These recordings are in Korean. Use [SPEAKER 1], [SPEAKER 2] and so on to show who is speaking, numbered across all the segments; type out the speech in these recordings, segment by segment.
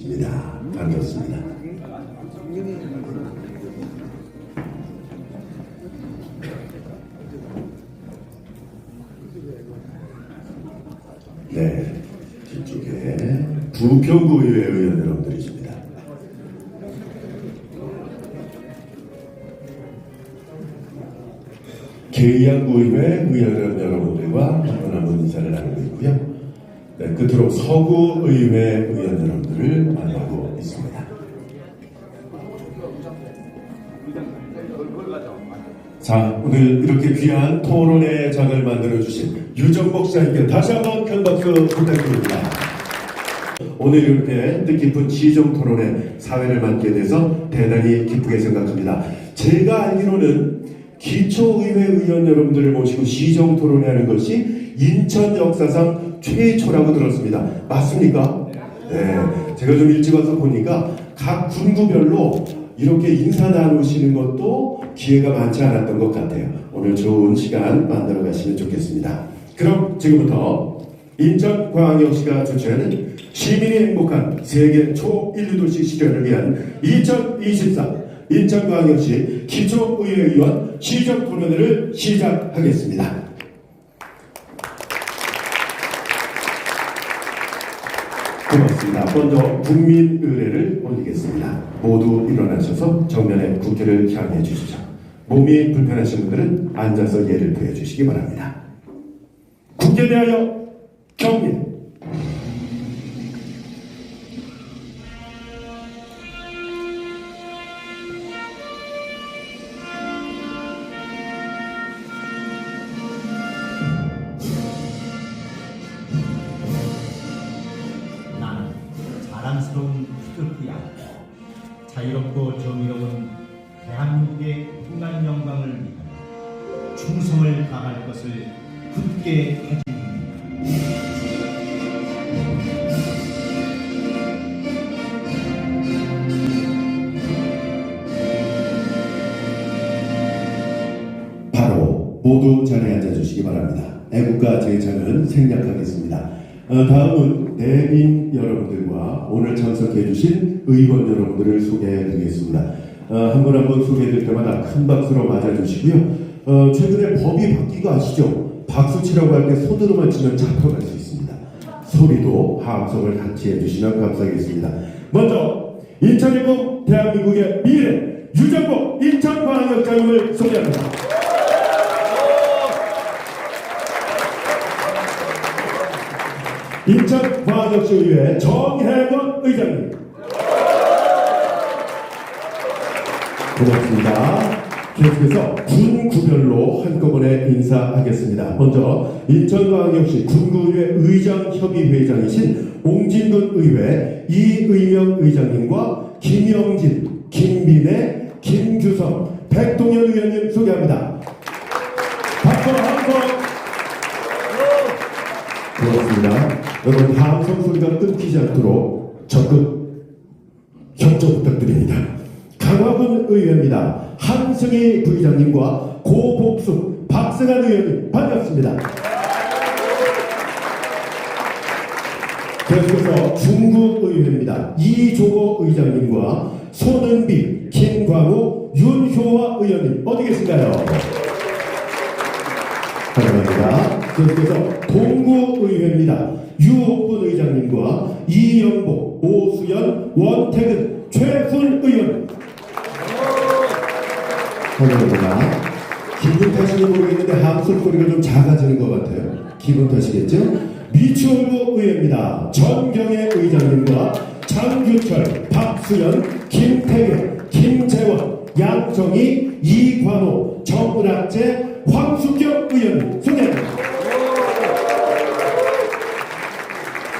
[SPEAKER 1] 입니다. 반갑습니다. 네, 뒤쪽에 부평구의회 의원 여러분들이십니다. 계양구의회 의원 여러분들과 한 분 인사를 나누고 있고요. 네, 끝으로 서구의회 의원 여러분들을 만나고 있습니다. 자, 오늘 이렇게 귀한 토론의 장을 만들어주신 유정복 시장님께 다시 한번 큰 박수 부탁드립니다. 오늘 이렇게 뜻깊은 시정 토론의 사회를 맡게 돼서 대단히 기쁘게 생각합니다. 제가 알기로는 기초의회 의원 여러분들을 모시고 시정 토론회하는 것이 인천 역사상 최초라고 들었습니다. 맞습니까? 네. 제가 좀 일찍 와서 보니까 각 군구별로 이렇게 인사 나누시는 것도 기회가 많지 않았던 것 같아요. 오늘 좋은 시간 만들어 가시면 좋겠습니다. 그럼 지금부터 인천광역시가 주최하는 시민이 행복한 세계 초인류도시 실현을 위한 2023 인천광역시 기초의회 의원 시정 토론회를 시작하겠습니다. 고맙습니다. 먼저 국민의례를 올리겠습니다. 모두 일어나셔서 정면에 국회를 향해 주시죠. 몸이 불편하신 분들은 앉아서 예를 표해 주시기 바랍니다. 국회에 대하여 경례.
[SPEAKER 2] 자랑스러운 희극이야. 자유롭고 정의로운 대한민국의 풍간 영광을 위하여 충성을 다할 것을 굳게 해줍니다.
[SPEAKER 1] 바로 모두 자리에 앉아주시기 바랍니다. 애국가 제창은 생략하겠습니다. 다음은 대민 여러분들과 오늘 참석해주신 의원 여러분들을 소개해드리겠습니다. 한 분 한 분 소개해드릴 때마다 큰 박수로 맞아주시고요. 최근에 법이 바뀌고 아시죠? 박수 치라고 할 때 손으로만 치면 잡혀갈 수 있습니다. 소리도 함성을 같이 해주시면 감사하겠습니다. 먼저 인천일보 대한민국의 미래 유정복 인천광역장님을 소개합니다. 인천광역시의회 정혜권 의장님. 고맙습니다. 계속해서 군구별로 한꺼번에 인사하겠습니다. 먼저 인천광역시 군구의회 의장협의회장이신 옹진군 의회 이의명 의장님과 김영진, 김민혜, 김규성, 백동현 의원님 소개합니다. 박수 한번. 고맙습니다. 여러분 함성 소리가 끊기지 않도록 적극 협조 부탁드립니다. 강화군 의회입니다. 한승희 부의장님과 고복숙, 박승환 의원님 반갑습니다. 계속해서 중구의회입니다. 이조고 의장님과 손은비, 김광우, 윤효화 의원님 어디 계신가요? 감사합니다. 계속해서 동구의회입니다. 유옥분 의장님과 이영복, 오수연, 원태근, 최훈 의원. 감사합니다. 기분 탓인지 모르겠는데 함성 소리가 좀 작아지는 것 같아요. 기분 탓이겠죠? 미추홀구 의회입니다. 전경애 의장님과 장규철, 박수연, 김태경, 김재원, 양정희, 이관호, 정은학재, 황수경 의원 소개합니다.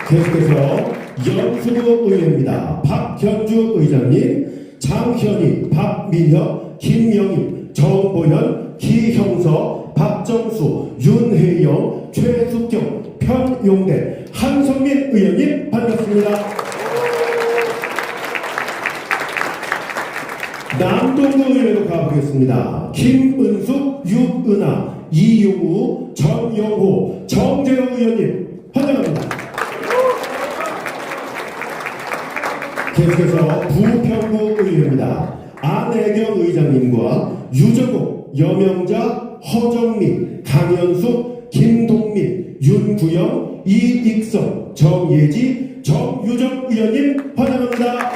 [SPEAKER 1] 계속해서 영수부 의회입니다. 박현주 의장님, 장현희, 박민혁, 김영임, 정보현, 기형서, 박정수, 윤혜영, 최숙경, 편용대, 한성민 의원님 반갑습니다. 남동구의회로 가보겠습니다. 김은숙, 육은아, 이용우, 정영호, 정재영 의원님 환영합니다. 계속해서 부평구 의회입니다. 안혜경 의장님과 유정욱, 여명자, 허정민, 강현숙, 김동민, 윤구영, 이익성, 정예지, 정유정 의원님 환영합니다.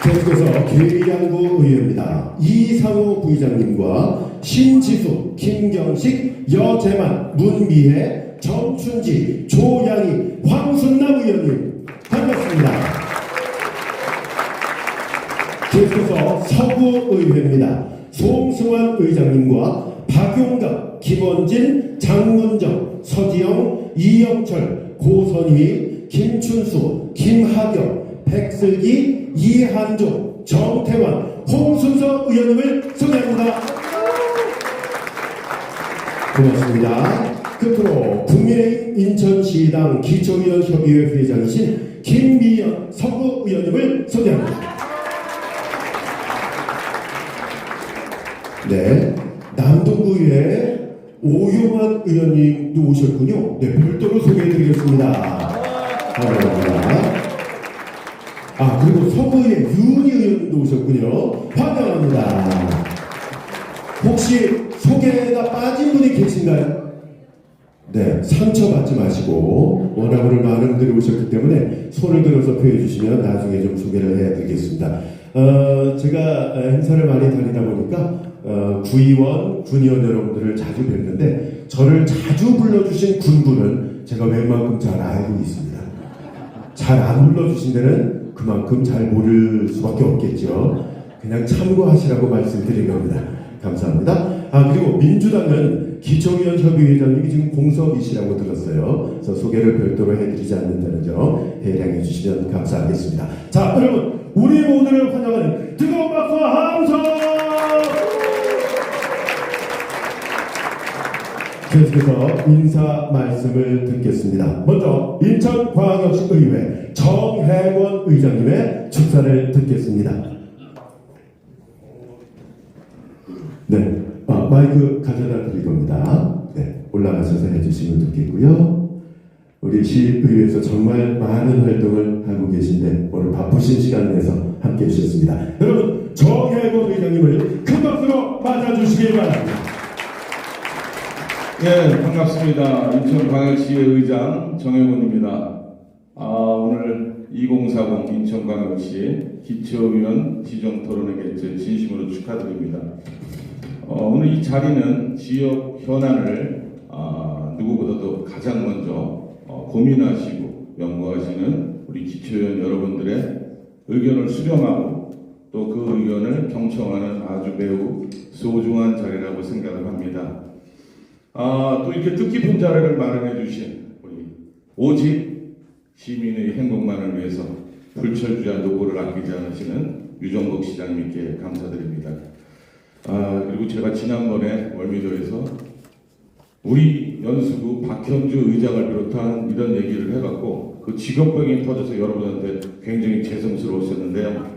[SPEAKER 1] 계속해서 계양구 의회입니다. 이상호 부의장님과 신지수, 김경식, 여재만, 문미혜, 정춘지, 조양희, 황순남 의원님 반갑습니다. 계속해서 서구의회입니다. 송승환 의장님과 박용갑, 김원진, 장문정, 서지영, 이영철, 고선희, 김춘수, 김하경, 백슬기, 이한종, 정태환, 홍순서 의원님을 소개합니다. 고맙습니다. 끝으로 국민의힘 인천시당 기초의원협의회 회장이신 김미연 서구 의원님을 소개합니다. 네, 남동구의회 오용환 의원님도 오셨군요. 네, 별도로 소개해드리겠습니다. 감사합니다. 그리고 서구의회 윤희 의원님도 오셨군요. 환영합니다. 혹시 소개가 빠진 분이 계신가요? 네, 상처받지 마시고 워낙으로 많은 분들이 오셨기 때문에 손을 들어서 표해 주시면 나중에 좀 소개를 해드리겠습니다. 제가 행사를 많이 다니다 보니까 구의원, 군의원 여러분들을 자주 뵙는데 저를 자주 불러주신 군부는 제가 웬만큼 잘 알고 있습니다. 잘 안 불러주신 데는 그만큼 잘 모를 수밖에 없겠죠. 그냥 참고하시라고 말씀드린 겁니다. 감사합니다. 그리고 민주당은 기초의원 협의회장님이 지금 공석이시라고 들었어요. 그래서 소개를 별도로 해드리지 않는다는 점 해량해 주시면 감사하겠습니다. 자, 여러분, 우리 모두를 환영하는 뜨거운 박수와 함성! 계속해서 인사 말씀을 듣겠습니다. 먼저 인천광역시 의회 정혜권 의장님의 축사를 듣겠습니다. 네, 마이크 가져다 드릴 겁니다. 네, 올라가셔서 해주시면 좋겠고요. 우리 시의회에서 정말 많은 활동을 하고 계신데 오늘 바쁘신 시간 내서 함께 해주셨습니다. 여러분, 정혜권 의장님을 큰 박수로 맞아주시기 바랍니다.
[SPEAKER 3] 네, 반갑습니다. 인천광역시의 의장 정혜곤입니다. 오늘 2040 인천광역시 기초의원 지정토론회 개최 진심으로 축하드립니다. 오늘 이 자리는 지역 현안을 누구보다도 가장 먼저 고민하시고 연구하시는 우리 기초의원 여러분들의 의견을 수렴하고 또 그 의견을 경청하는 아주 매우 소중한 자리라고 생각을 합니다. 또 이렇게 뜻깊은 자리를 마련해 주신 우리 오직 시민의 행복만을 위해서 불철주야 노고를 아끼지 않으시는 유정복 시장님께 감사드립니다. 그리고 제가 지난번에 월미도에서 우리 연수구 박현주 의장을 비롯한 이런 얘기를 해갖고 그 직업병이 터져서 여러분한테 굉장히 죄송스러우셨는데요.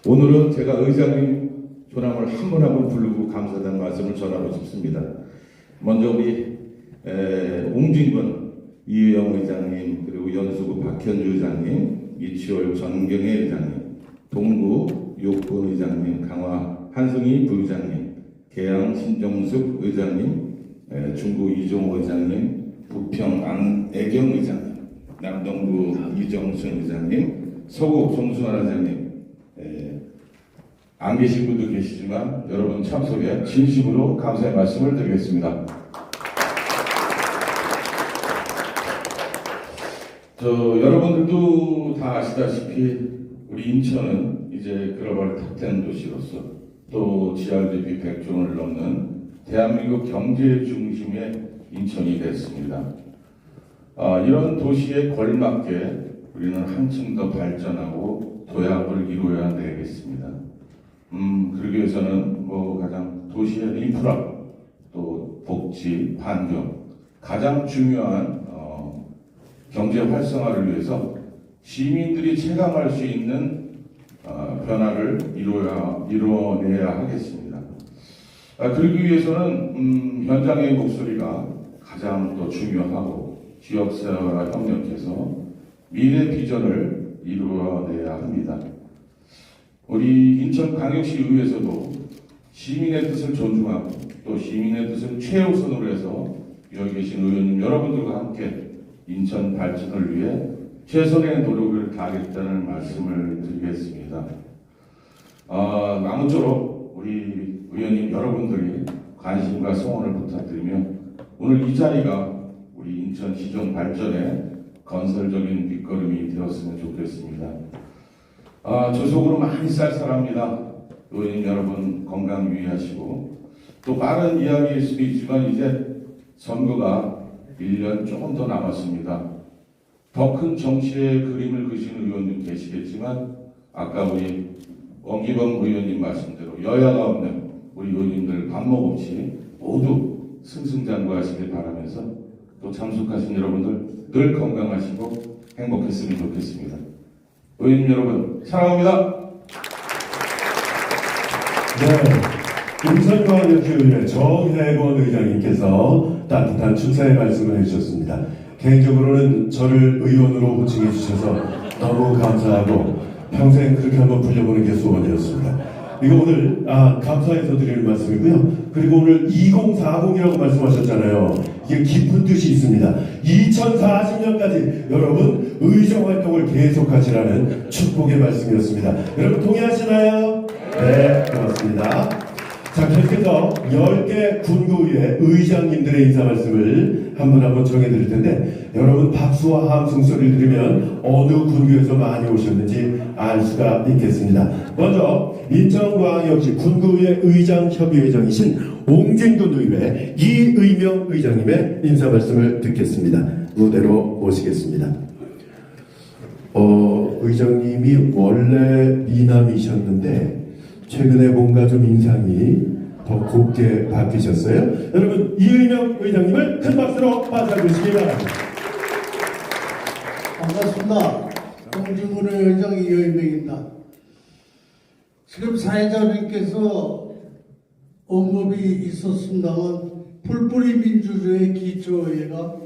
[SPEAKER 3] 오늘은 제가 의장님 조남을 한 분 한 분 부르고 감사하다는 말씀을 전하고 싶습니다. 먼저 우리 웅진군 이의영 의장님, 그리고 연수구 박현주 의장님, 이치월 전경혜 의장님, 동구 욕군 의장님, 강화 한승희 부의장님, 계양 신정숙 의장님, 중구 이종호 의장님, 부평 안애경 의장님, 남동구 이정순 의장님, 서구 송수환 의장님, 안 계신 분도 계시지만 여러분 참석에 진심으로 감사의 말씀을 드리겠습니다. 여러분들도 다 아시다시피 우리 인천은 이제 글로벌 탑10 도시로서 또 GRDP 100조 원을 넘는 대한민국 경제 중심의 인천이 됐습니다. 이런 도시에 걸맞게 우리는 한층 더 발전하고 도약을 이루어야 되겠습니다. 그러기 위해서는 가장 도시의 인프라, 또 복지, 환경, 가장 중요한 경제 활성화를 위해서 시민들이 체감할 수 있는 변화를 이루어내야 하겠습니다. 그러기 위해서는 현장의 목소리가 가장 더 중요하고 지역사회와 협력해서 미래 비전을 이루어내야 합니다. 우리 인천광역시의회에서도 시민의 뜻을 존중하고 또 시민의 뜻을 최우선으로 해서 여기 계신 의원님 여러분들과 함께 인천 발전을 위해 최선의 노력을 다하겠다는 말씀을 드리겠습니다. 아무쪼록 우리 의원님 여러분들이 관심과 성원을 부탁드리며 오늘 이 자리가 우리 인천시정 발전에 건설적인 밑거름이 되었으면 좋겠습니다. 저 속으로 많이 쌀쌀합니다. 의원님 여러분 건강 유의하시고 또 빠른 이야기일 수도 있지만 이제 선거가 1년 조금 더 남았습니다. 더 큰 정치의 그림을 그리시는 의원님 계시겠지만 아까 우리 원기범 의원님 말씀대로 여야가 없는 우리 의원님들 밥먹 없이 모두 승승장구하시길 바라면서 또 참석하신 여러분들 늘 건강하시고 행복했으면 좋겠습니다. 의원님 여러분 사랑합니다.
[SPEAKER 1] 네, 인천광역시의회 정혜권 의장님께서 따뜻한 축사의 말씀을 해주셨습니다. 개인적으로는 저를 의원으로 호칭해 주셔서 너무 감사하고 평생 그렇게 한번 불려보는 게 소원이었습니다. 이거 오늘 감사해서 드리는 말씀이고요. 그리고 오늘 2040이라고 말씀하셨잖아요. 이게 깊은 뜻이 있습니다. 2040년까지 여러분 의정활동을 계속하시라는 축복의 말씀이었습니다. 여러분 동의하시나요? 네, 고맙습니다. 자, 계속해서 10개 군구의 의장님들의 인사 말씀을 한 분 한 분 정해드릴 텐데 여러분 박수와 함성 소리를 들으면 어느 군구에서 많이 오셨는지 알 수가 있겠습니다. 먼저 인천광역시 군구의 의장협의회장이신 옹진군 의회 이의명 의장님의 인사 말씀을 듣겠습니다. 무대로 모시겠습니다. 의장님이 원래 미남이셨는데 최근에 뭔가 좀 인상이 더 곱게 바뀌셨어요. 여러분 이의명 의장님을 큰 박수로 맞아주시기 바랍니다.
[SPEAKER 4] 반갑습니다. 홍진군의 의장 이의명입니다. 지금 사회자님께서 언급이 있었습니다만 풀뿌리 민주주의 기초회가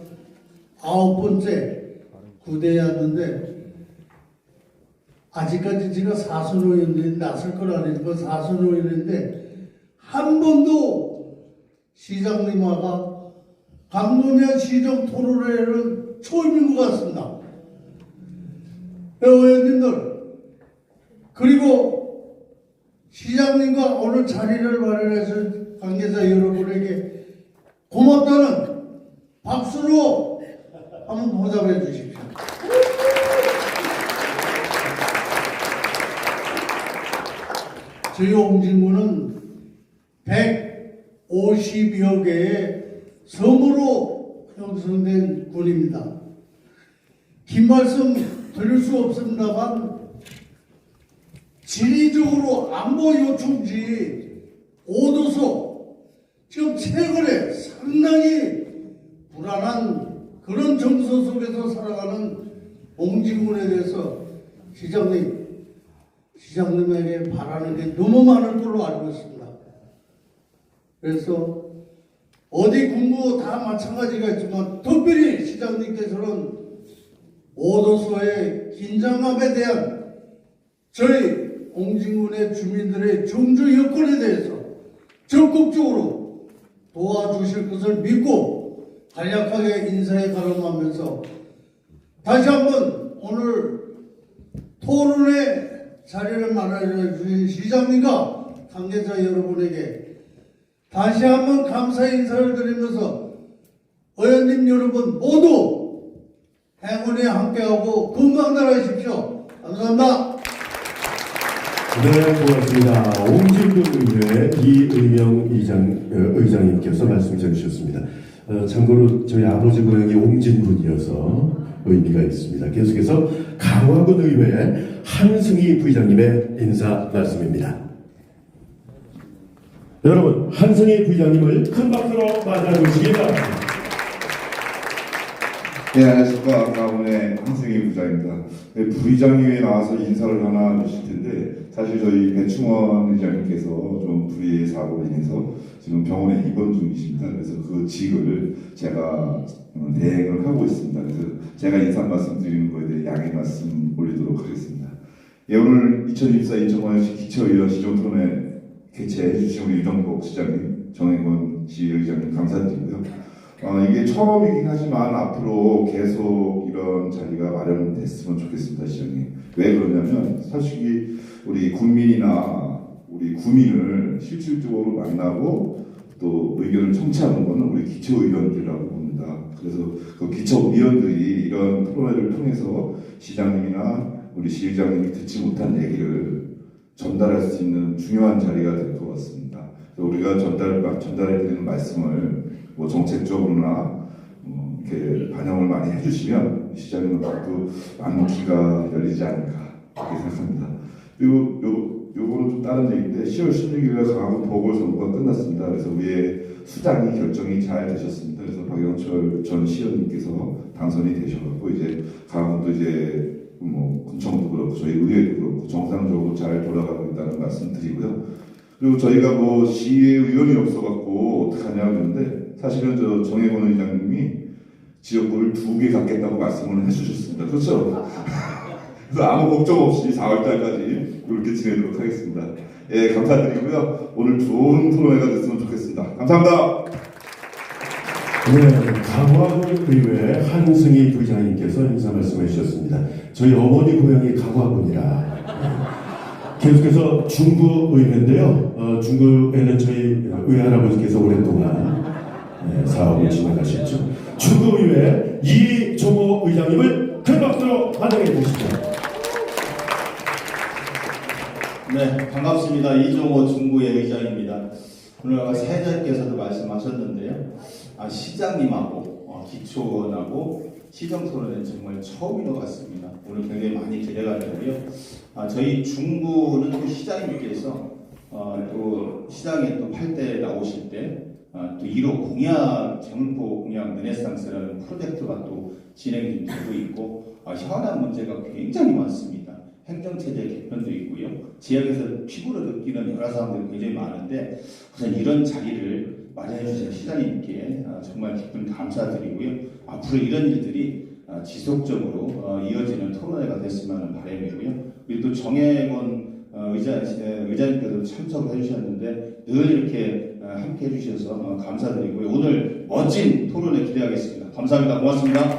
[SPEAKER 4] 9번째 구대였는데 아직까지 제가 사순의원들이 낯설 걸 아니지만 사순의원인데 한 번도 시장님하고 강동면 시정 토론회는 처음인 것 같습니다. 의원님들 그리고 시장님과 오늘 자리를 마련해서 관계자 여러분에게 고맙다는 박수로 한번 보답해 주십시오. 저희 옹진군은 150여 개의 섬으로 형성된 군입니다. 긴 말씀 드릴 수 없습니다만 지리적으로 안보 요충지 5도소 지금 최근에 상당히 불안한 그런 정서 속에서 살아가는 옹진군에 대해서 시장님에게 바라는 게 너무 많을 걸로 알고 있습니다. 그래서 어디 군구 다 마찬가지가 있지만 특별히 시장님께서는 오도소의 긴장감에 대한 저희 옹진군의 주민들의 정주 여건에 대해서 적극적으로 도와주실 것을 믿고 간략하게 인사에 가름하면서 다시 한번 오늘 토론의 자리를 마련해 주신 시장님과 관계자 여러분에게 다시 한번 감사 인사를 드리면서 의원님 여러분 모두 행운에 함께하고 건강들 하십시오. 감사합니다.
[SPEAKER 1] 네, 고맙습니다. 옹진군 의회 이의명 의장님께서 말씀 해주셨습니다. 참고로 저희 아버지 고향이 옹진군이어서 의미가 있습니다. 계속해서 강화군 의회 한승희 부의장님의 인사 말씀입니다. 여러분 한승희 부의장님을 큰 박수로 맞아주시기 바랍니다.
[SPEAKER 5] 네, 안녕하십니까. 강원의 한승희 부장입니다. 네, 부의장님이 나와서 인사를 하나 주실 텐데, 사실 저희 배충원 의장님께서 좀 불의 사고로 인해서 지금 병원에 입원 중이십니다. 그래서 그 직을 제가 대행을 하고 있습니다. 그래서 제가 인사 말씀드리는 거에 대해 양해 예, 오늘 2024 인천광역시 기초의원 시정토론회 개최해 주신 우리 유정복 시장님, 정혜권 시의장님 감사드리고요. 이게 처음이긴 하지만 앞으로 계속 이런 자리가 마련됐으면 좋겠습니다, 시장님. 왜 그러냐면 사실 우리 국민이나 우리 구민을 실질적으로 만나고 또 의견을 청취하는 것은 우리 기초의원들이라고 봅니다. 그래서 그 기초의원들이 이런 토론회를 통해서 시장님이나 우리 시의장님이 듣지 못한 얘기를 전달할 수 있는 중요한 자리가 될 것 같습니다. 우리가 전달해드리는 말씀을 뭐 정책적으로나 이렇게 반영을 많이 해주시면 시장님은 또 많은 귀가 열리지 않을까 그렇게 생각합니다. 그리고 요거는 좀 다른 얘기인데 10월 16일에 강화도 보궐선거가 끝났습니다. 그래서 우리의 수장이 결정이 잘 되셨습니다. 그래서 박영철 전 시의원님께서 당선이 되셔갖고 이제 강화도 이제 뭐 군청도 그렇고 저희 의회도 그렇고 정상적으로 잘 돌아가고 있다는 말씀 드리고요. 그리고 저희가 뭐 시의회 의원이 없어갖고 어떡하냐 그러는데 사실은 저 정혜권 의장님이 지역구를 2개 갖겠다고 말씀을 해주셨습니다. 그렇죠? 그래서 아무 걱정 없이 4월달까지 이렇게 지내도록 하겠습니다. 예, 감사드리고요. 오늘 좋은 토론회가 됐으면 좋겠습니다. 감사합니다.
[SPEAKER 1] 네, 강화군의회 한승희 부의장님께서 인사 말씀해 주셨습니다. 저희 어머니 고향이 강화군이라 계속해서 중구의회인데요. 중구에는 저희 외할아버지께서 오랫동안 사업을 진행하셨죠. 중구의회 이종호 의장님을 큰 박수로 환영해 주시죠.
[SPEAKER 6] 네, 반갑습니다. 이종호 중구의 의장입니다. 오늘 아까 사회자님께서도 말씀하셨는데요. 시장님하고 기초원하고 시정토론은 정말 처음인 것 같습니다. 오늘 굉장히 많이 기대가 되고요. 저희 중구는 또 시장님께서 또 시장에 또 8대 나오실 때 또 1호 공약, 재물포 공약 르네상스라는 프로젝트가 또 진행이 되고 있고 현안 문제가 굉장히 많습니다. 행정체제 개편도 있고요. 지역에서 피부로 느끼는 여러 사람들이 굉장히 많은데 우선 이런 자리를 마련해 주신 시장님께 정말 깊은 감사드리고요. 앞으로 이런 일들이 지속적으로 이어지는 토론회가 됐으면 하는 바람이고요. 그리고 또 정혜권 의장님께도 참석을 해주셨는데 늘 이렇게 함께 해주셔서 감사드리고요. 오늘 멋진 토론회 기대하겠습니다. 감사합니다. 고맙습니다.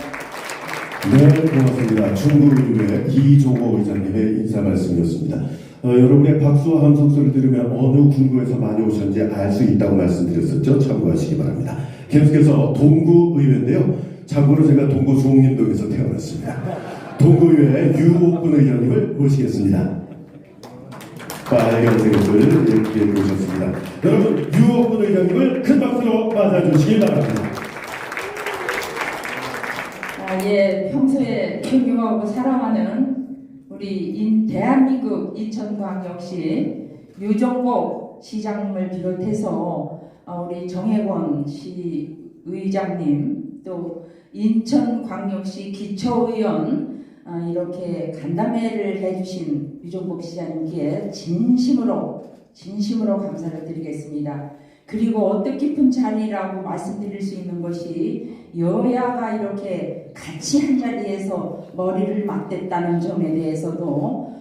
[SPEAKER 1] 네, 고맙습니다. 중구의회 이종호 의장님의 인사 말씀이었습니다. 여러분의 박수와 함성 소리를 들으면 어느 군구에서 많이 오셨는지 알 수 있다고 말씀드렸었죠. 참고하시기 바랍니다. 계속해서 동구의회인데요. 참고로 제가 동구 수홍림동에서 태어났습니다. 동구의회 유옥근 의장님을 모시겠습니다. 빨간색을 이렇게 모셨습니다. 여러분 유옥근 의장님을 큰 박수로 맞아주시기 바랍니다.
[SPEAKER 7] 예, 평소에 존경하고 사랑하는 우리 대한민국 인천광역시 유정복 시장님을 비롯해서 우리 정혜권 시의장님 또 인천광역시 기초의원 이렇게 간담회를 해주신 유정복 시장님께 진심으로 감사를 드리겠습니다. 그리고 뜻깊은 자리라고 말씀드릴 수 있는 것이 여야가 이렇게 같이 한 자리에서 머리를 맞댔다는 점에 대해서도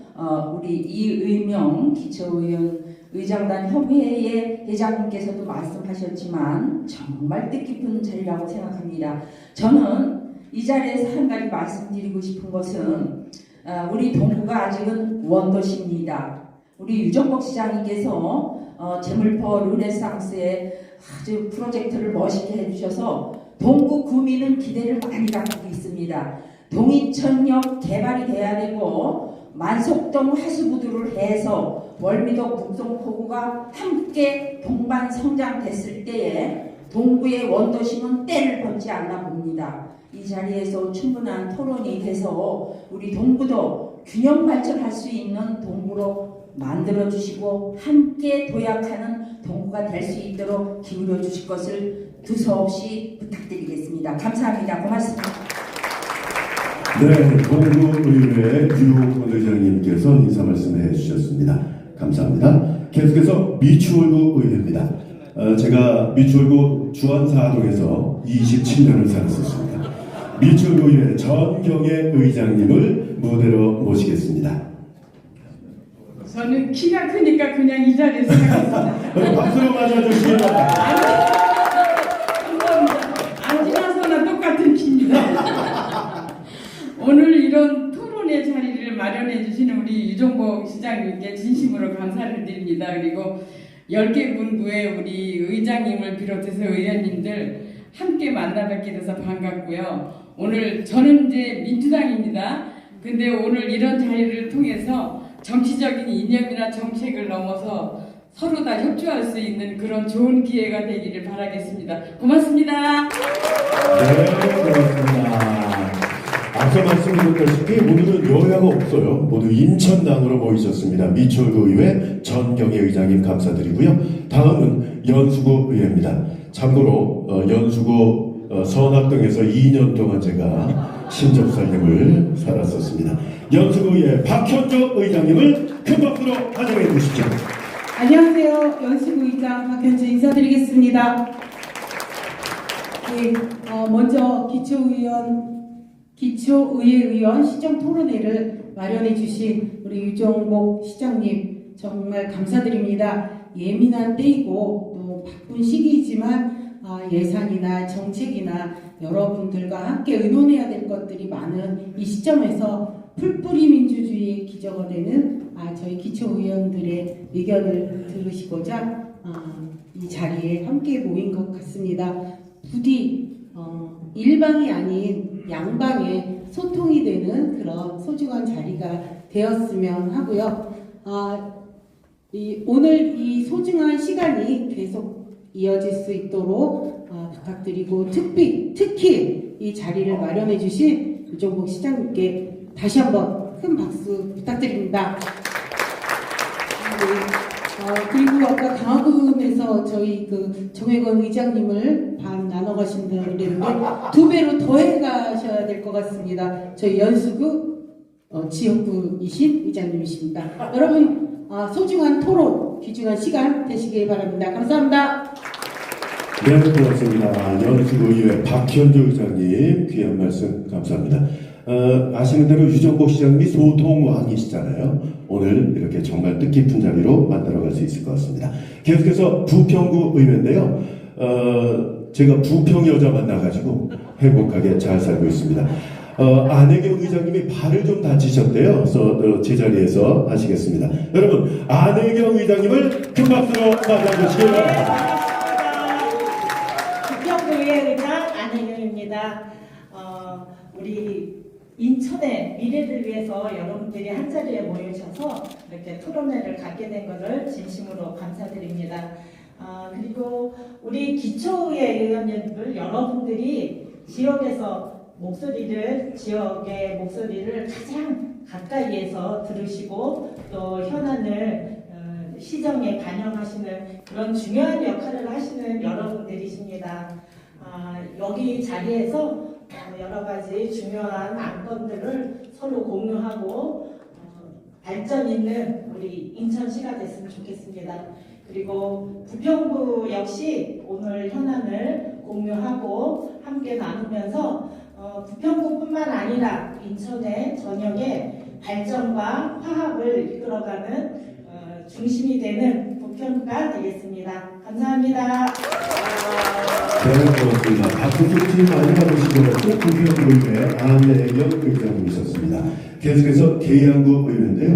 [SPEAKER 7] 우리 이의명 기초의원 의장단 협의회의 회장님께서도 말씀하셨지만 정말 뜻깊은 자리라고 생각합니다. 저는 이 자리에서 한 가지 말씀드리고 싶은 것은 우리 동구가 아직은 원도시입니다. 우리 유정복 시장님께서 재물포 르네상스의 아주 프로젝트를 멋있게 해주셔서 동구 구민은 기대를 많이 갖고 있습니다. 동인천역 개발이 돼야 되고 만석동 하수부두를 해서 월미도 북송포구가 함께 동반 성장됐을 때에 동구의 원도심은 때를 벗지 않나 봅니다. 이 자리에서 충분한 토론이 돼서 우리 동구도 균형 발전할 수 있는 동구로 만들어주시고 함께 도약하는 동구가 될 수 있도록 기울여 주실 것을 두서없이 부탁드리겠습니다. 감사합니다. 고맙습니다.
[SPEAKER 1] 네, 동구의회 유옥근 의장님께서 인사 말씀해 주셨습니다. 감사합니다. 계속해서 미추홀구 의회입니다. 제가 미추홀구 주안사동에서 27년을 살았었습니다. 미추홀구 의회 전경의 의장님을 무대로 모시겠습니다.
[SPEAKER 8] 저는 키가 크니까 그냥 이 자리에서 하겠습니다.
[SPEAKER 1] 박수로 맞아주시기 바랍니다.
[SPEAKER 8] 안 지나서나 똑같은 키입니다. 오늘 이런 토론의 자리를 마련해 주시는 우리 유정복 시장님께 진심으로 감사를 드립니다. 그리고 10개 군구의 우리 의장님을 비롯해서 의원님들 함께 만나 뵙게 돼서 반갑고요. 오늘 저는 이제 민주당입니다. 근데 오늘 이런 자리를 통해서 정치적인 이념이나 정책을 넘어서 서로 다 협조할 수 있는 그런 좋은 기회가 되기를 바라겠습니다. 고맙습니다.
[SPEAKER 1] 네, 고맙습니다. 앞서 말씀드렸다시피 오늘은 여야가 없어요. 모두 인천당으로 모이셨습니다. 미추홀구 의회 전경애 의장님 감사드리고요. 다음은 연수구 의회입니다. 참고로 연수구 선악동에서 2년 동안 제가 신접살림을 살았었습니다. 연수구 의회 박현조 의장님을 큰 박수로 환영해 주시죠.
[SPEAKER 9] 안녕하세요. 연수구 의장 박현주 인사드리겠습니다. 네, 먼저 기초의회의원 시정토론회를 마련해 주신 우리 유정복 시장님 정말 감사드립니다. 예민한 때이고 또 바쁜 시기이지만 예산이나 정책이나 여러분들과 함께 의논해야 될 것들이 많은 이 시점에서 풀뿌리 민주주의의 기저가 되는 저희 기초의원들의 의견을 들으시고자 이 자리에 함께 모인 것 같습니다. 부디 일방이 아닌 양방의 소통이 되는 그런 소중한 자리가 되었으면 하고요. 오늘 이 소중한 시간이 계속 이어질 수 있도록 부탁드리고 특히 이 자리를 마련해 주신 유정복 시장님께 다시 한번 큰 박수 부탁드립니다. 그리고 아까 강화군에서 저희 정혜건 의장님을 반 나눠 가신다고 그랬는데 2배로 더해 가셔야 될 것 같습니다. 저희 연수구 지역구이신 의장님이십니다. 여러분 소중한 토론, 귀중한 시간 되시길 바랍니다. 감사합니다.
[SPEAKER 1] 네, 고맙습니다. 연수구 의회 박현조 의장님 귀한 말씀 감사합니다. 아시는 대로 유정복 시장님이 소통왕이시잖아요. 오늘 이렇게 정말 뜻깊은 자리로 만들어갈 수 있을 것 같습니다. 계속해서 부평구 의회인데요. 제가 부평 여자 만나가지고 행복하게 잘 살고 있습니다. 안혜경 의장님이 발을 좀 다치셨대요. 그래서 제자리에서 하시겠습니다. 여러분, 안혜경 의장님을 큰 박수로 맞아주시기 바랍니다.
[SPEAKER 10] 부평구의회 의장 안혜경입니다. 우리 인천의 미래를 위해서 여러분들이 한자리에 모이셔서 이렇게 토론회를 갖게 된 것을 진심으로 감사드립니다. 그리고 우리 기초의회 의원님들 여러분들이 지역의 목소리를 가장 가까이에서 들으시고 또 현안을 시정에 반영하시는 그런 중요한 역할을 하시는 여러분들이십니다. 여기 자리에서 여러 가지 중요한 안건들을 서로 공유하고 발전 있는 우리 인천시가 됐으면 좋겠습니다. 그리고 부평구 역시 오늘 현안을 공유하고 함께 나누면서 부평구뿐만 아니라 인천의 전역의 발전과 화합을 이끌어가는 중심이 되는 부평구가 되겠습니다. 감사합니다.
[SPEAKER 1] 네, 고맙습니다. 박수 좀 많이 받으시고 부평구 의회 안혜경 의장님이셨습니다. 계속해서 계양구 의회인데요.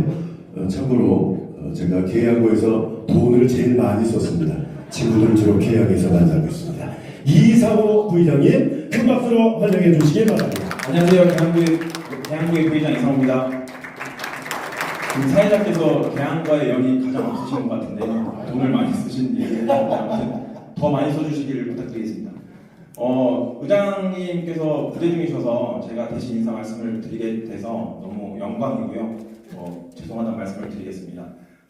[SPEAKER 1] 참고로 제가 계양구에서 돈을 제일 많이 썼습니다. 친구들 주로 계양에서 만나고 있습니다. 이상호 부의장님 큰 박수로 환영해 주시기 바랍니다.
[SPEAKER 11] 안녕하세요. 계양구의 부의장 이상호입니다. 사회자께서 계양과의 연이 가장 없으시는 것 같은데 돈을 많이 쓰신 일을 아무튼 더 많이 써주시기를 부탁드리겠습니다. 의장님께서 부대 중이셔서 제가 대신 인사 말씀을 드리게 돼서 너무 영광이고요. 죄송하다는 말씀을 드리겠습니다.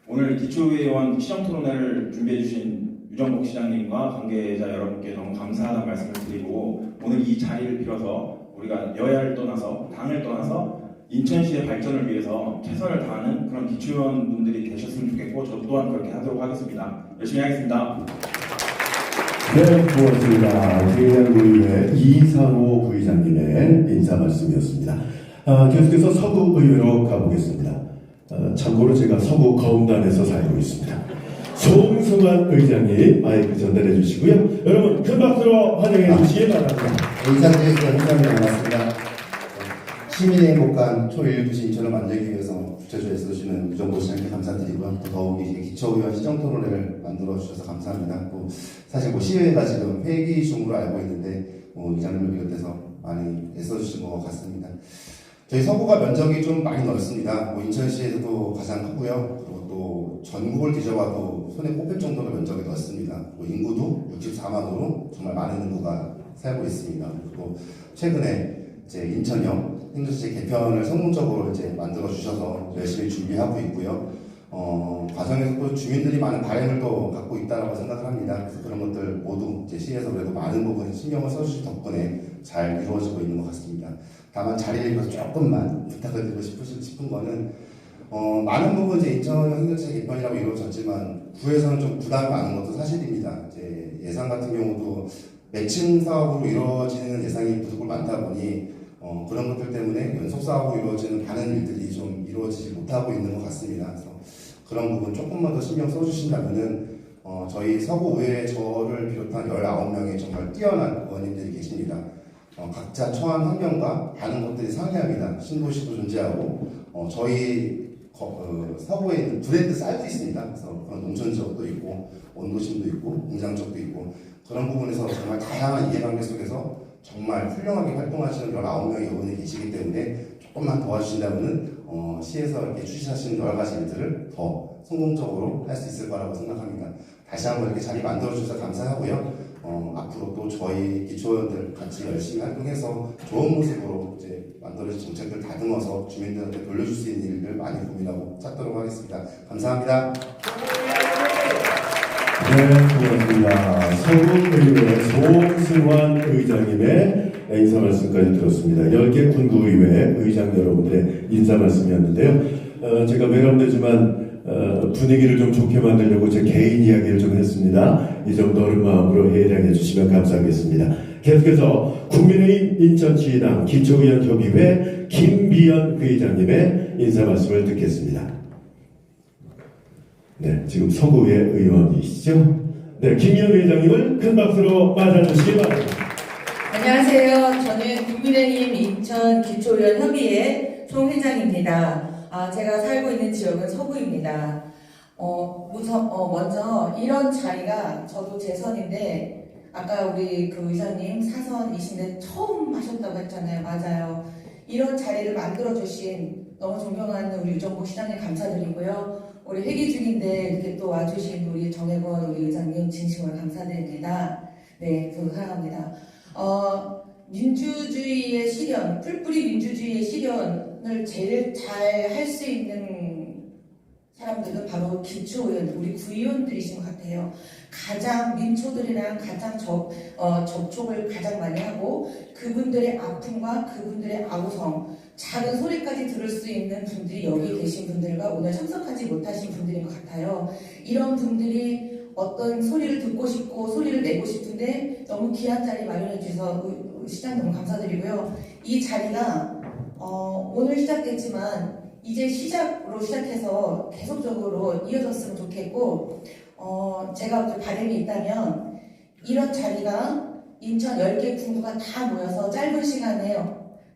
[SPEAKER 11] 오늘 기초의원 시정토론회를 준비해주신 유정복 시장님과 관계자 여러분께 너무 감사하다는 말씀을 드리고 오늘 이 자리를 빌어서 우리가 여야를 떠나서 당을 떠나서 인천시의 발전을 위해서 최선을 다하는 그런 기초의원분들이 되셨으면 좋겠고 저 또한 그렇게 하도록 하겠습니다. 열심히 하겠습니다.
[SPEAKER 1] 네, 고맙습니다. 계양구의회 이상호 부의장님의 인사 말씀이었습니다. 계속해서 서구의회로 가보겠습니다. 참고로 제가 서구 거음단에서 살고 있습니다. 송승환 의장님 마이크 전달해 주시고요. 여러분 큰 박수로 환영해 주시기 바랍니다.
[SPEAKER 12] 인사드리겠습니다. 행사입니다. 반갑습니다. 시민의 행복한 초일부시 인천을 만들기 위해서 주최소에 써주시는 유정보 시장님께 감사드리고요. 또 더욱이 기초의원 시정토론회를 만들어주셔서 감사합니다. 또 사실 시의회가 지금 회기 중으로 알고 있는데 이장님을 비롯해서 많이 애써주신 것 같습니다. 저희 서구가 면적이 좀 많이 넓습니다. 인천시에서도 가장 크고요. 그리고 또 전국을 뒤져봐도 손에 꼽힐 정도로 면적이 넓습니다. 인구도 64만으로 정말 많은 인구가 살고 있습니다. 그리고 최근에 이제 인천역 행정시 개편을 성공적으로 이제 만들어 주셔서 열심히 준비하고 있고요. 과정에서 또 주민들이 많은 바람을 또 갖고 있다라고 생각을 합니다. 그래서 그런 것들 모두 이제 시에서 그래도 많은 부분 신경을 써주신 덕분에 잘 이루어지고 있는 것 같습니다. 다만 자리를 비워서 조금만 부탁을 드리고 싶은 거는 많은 부분 이제 인천 행정시 개편이라고 이루어졌지만 구에서는 좀 부담이 많은 것도 사실입니다. 이제 예산 같은 경우도 매칭 사업으로 이루어지는 예산이 부족을 많다 보니 그런 것들 때문에 연속 사업으로 이루어지는 많은 일들이 좀 이루어지지 못하고 있는 것 같습니다. 그래서 그런 부분 조금만 더 신경 써주신다면은 저희 서구의회 저를 비롯한 19명의 정말 뛰어난 의원님들이 계십니다. 각자 처한 환경과 많은 것들이 상이합니다. 신도시도 존재하고 저희 서구에 있는 브랜드 쌀도 있습니다. 그래서 그런 농촌 지역도 있고 원도심도 있고 공장 지역도 있고 그런 부분에서 정말 다양한 이해관계 속에서 정말 훌륭하게 활동하시는 19명의 의원이 계시기 때문에 조금만 도와주신다면은 시에서 이렇게 추진하시는 여러 가지 일들을 더 성공적으로 할 수 있을 거라고 생각합니다. 다시 한번 이렇게 자리 만들어 주셔서 감사하고요. 앞으로 또 저희 기초의원들 같이 열심히 활동해서 좋은 모습으로 이제 만들어진 정책들 다듬어서 주민들한테 돌려줄 수 있는 일들 많이 고민하고 찾도록 하겠습니다. 감사합니다.
[SPEAKER 1] 네, 고맙습니다. 서구의회 송승환 의장님의 인사 말씀까지 들었습니다. 10개 군구의회 의장 여러분들의 인사 말씀이었는데요. 제가 외람되지만 분위기를 좀 좋게 만들려고 제 개인 이야기를 좀 했습니다. 이 정도 어른 마음으로 해량해 주시면 감사하겠습니다. 계속해서 국민의힘 인천시당 기초의원협의회 김미연 회장님의 인사 말씀을 듣겠습니다. 네, 지금 서구의 의원이시죠? 네, 김미연 회장님을 큰 박수로 맞아주시기 바랍니다.
[SPEAKER 7] 안녕하세요. 저는 국민의힘 인천 기초의원 협의회 송 회장입니다. 제가 살고 있는 지역은 서구입니다. 먼저 이런 자리가 저도 재선인데 아까 우리 그 의장님 사선이신데 처음 하셨다고 했잖아요. 맞아요. 이런 자리를 만들어주신 너무 존경하는 우리 유정복 시장님 감사드리고요. 우리 회기 중인데 이렇게 또 와주신 우리 정혜권 우리 의장님 진심으로 감사드립니다. 네, 저도 사랑합니다. 민주주의의 실현, 풀뿌리 민주주의의 실현을 제일 잘 할 수 있는 사람들은 바로 기초의원, 우리 구의원들이신 것 같아요. 가장 민초들이랑 가장 접촉을 가장 많이 하고 그분들의 아픔과 그분들의 아우성, 작은 소리까지 들을 수 있는 분들이 여기 계신 분들과 오늘 참석하지 못하신 분들인 것 같아요. 이런 분들이 어떤 소리를 듣고 싶고 소리를 내고 싶은데 너무 귀한 자리 마련해 주셔서 시장 너무 감사드리고요. 이 자리가 오늘 시작됐지만 이제 시작으로 시작해서 계속적으로 이어졌으면 좋겠고 제가 바람이 있다면 이런 자리가 인천 10개 군구가 다 모여서 짧은 시간에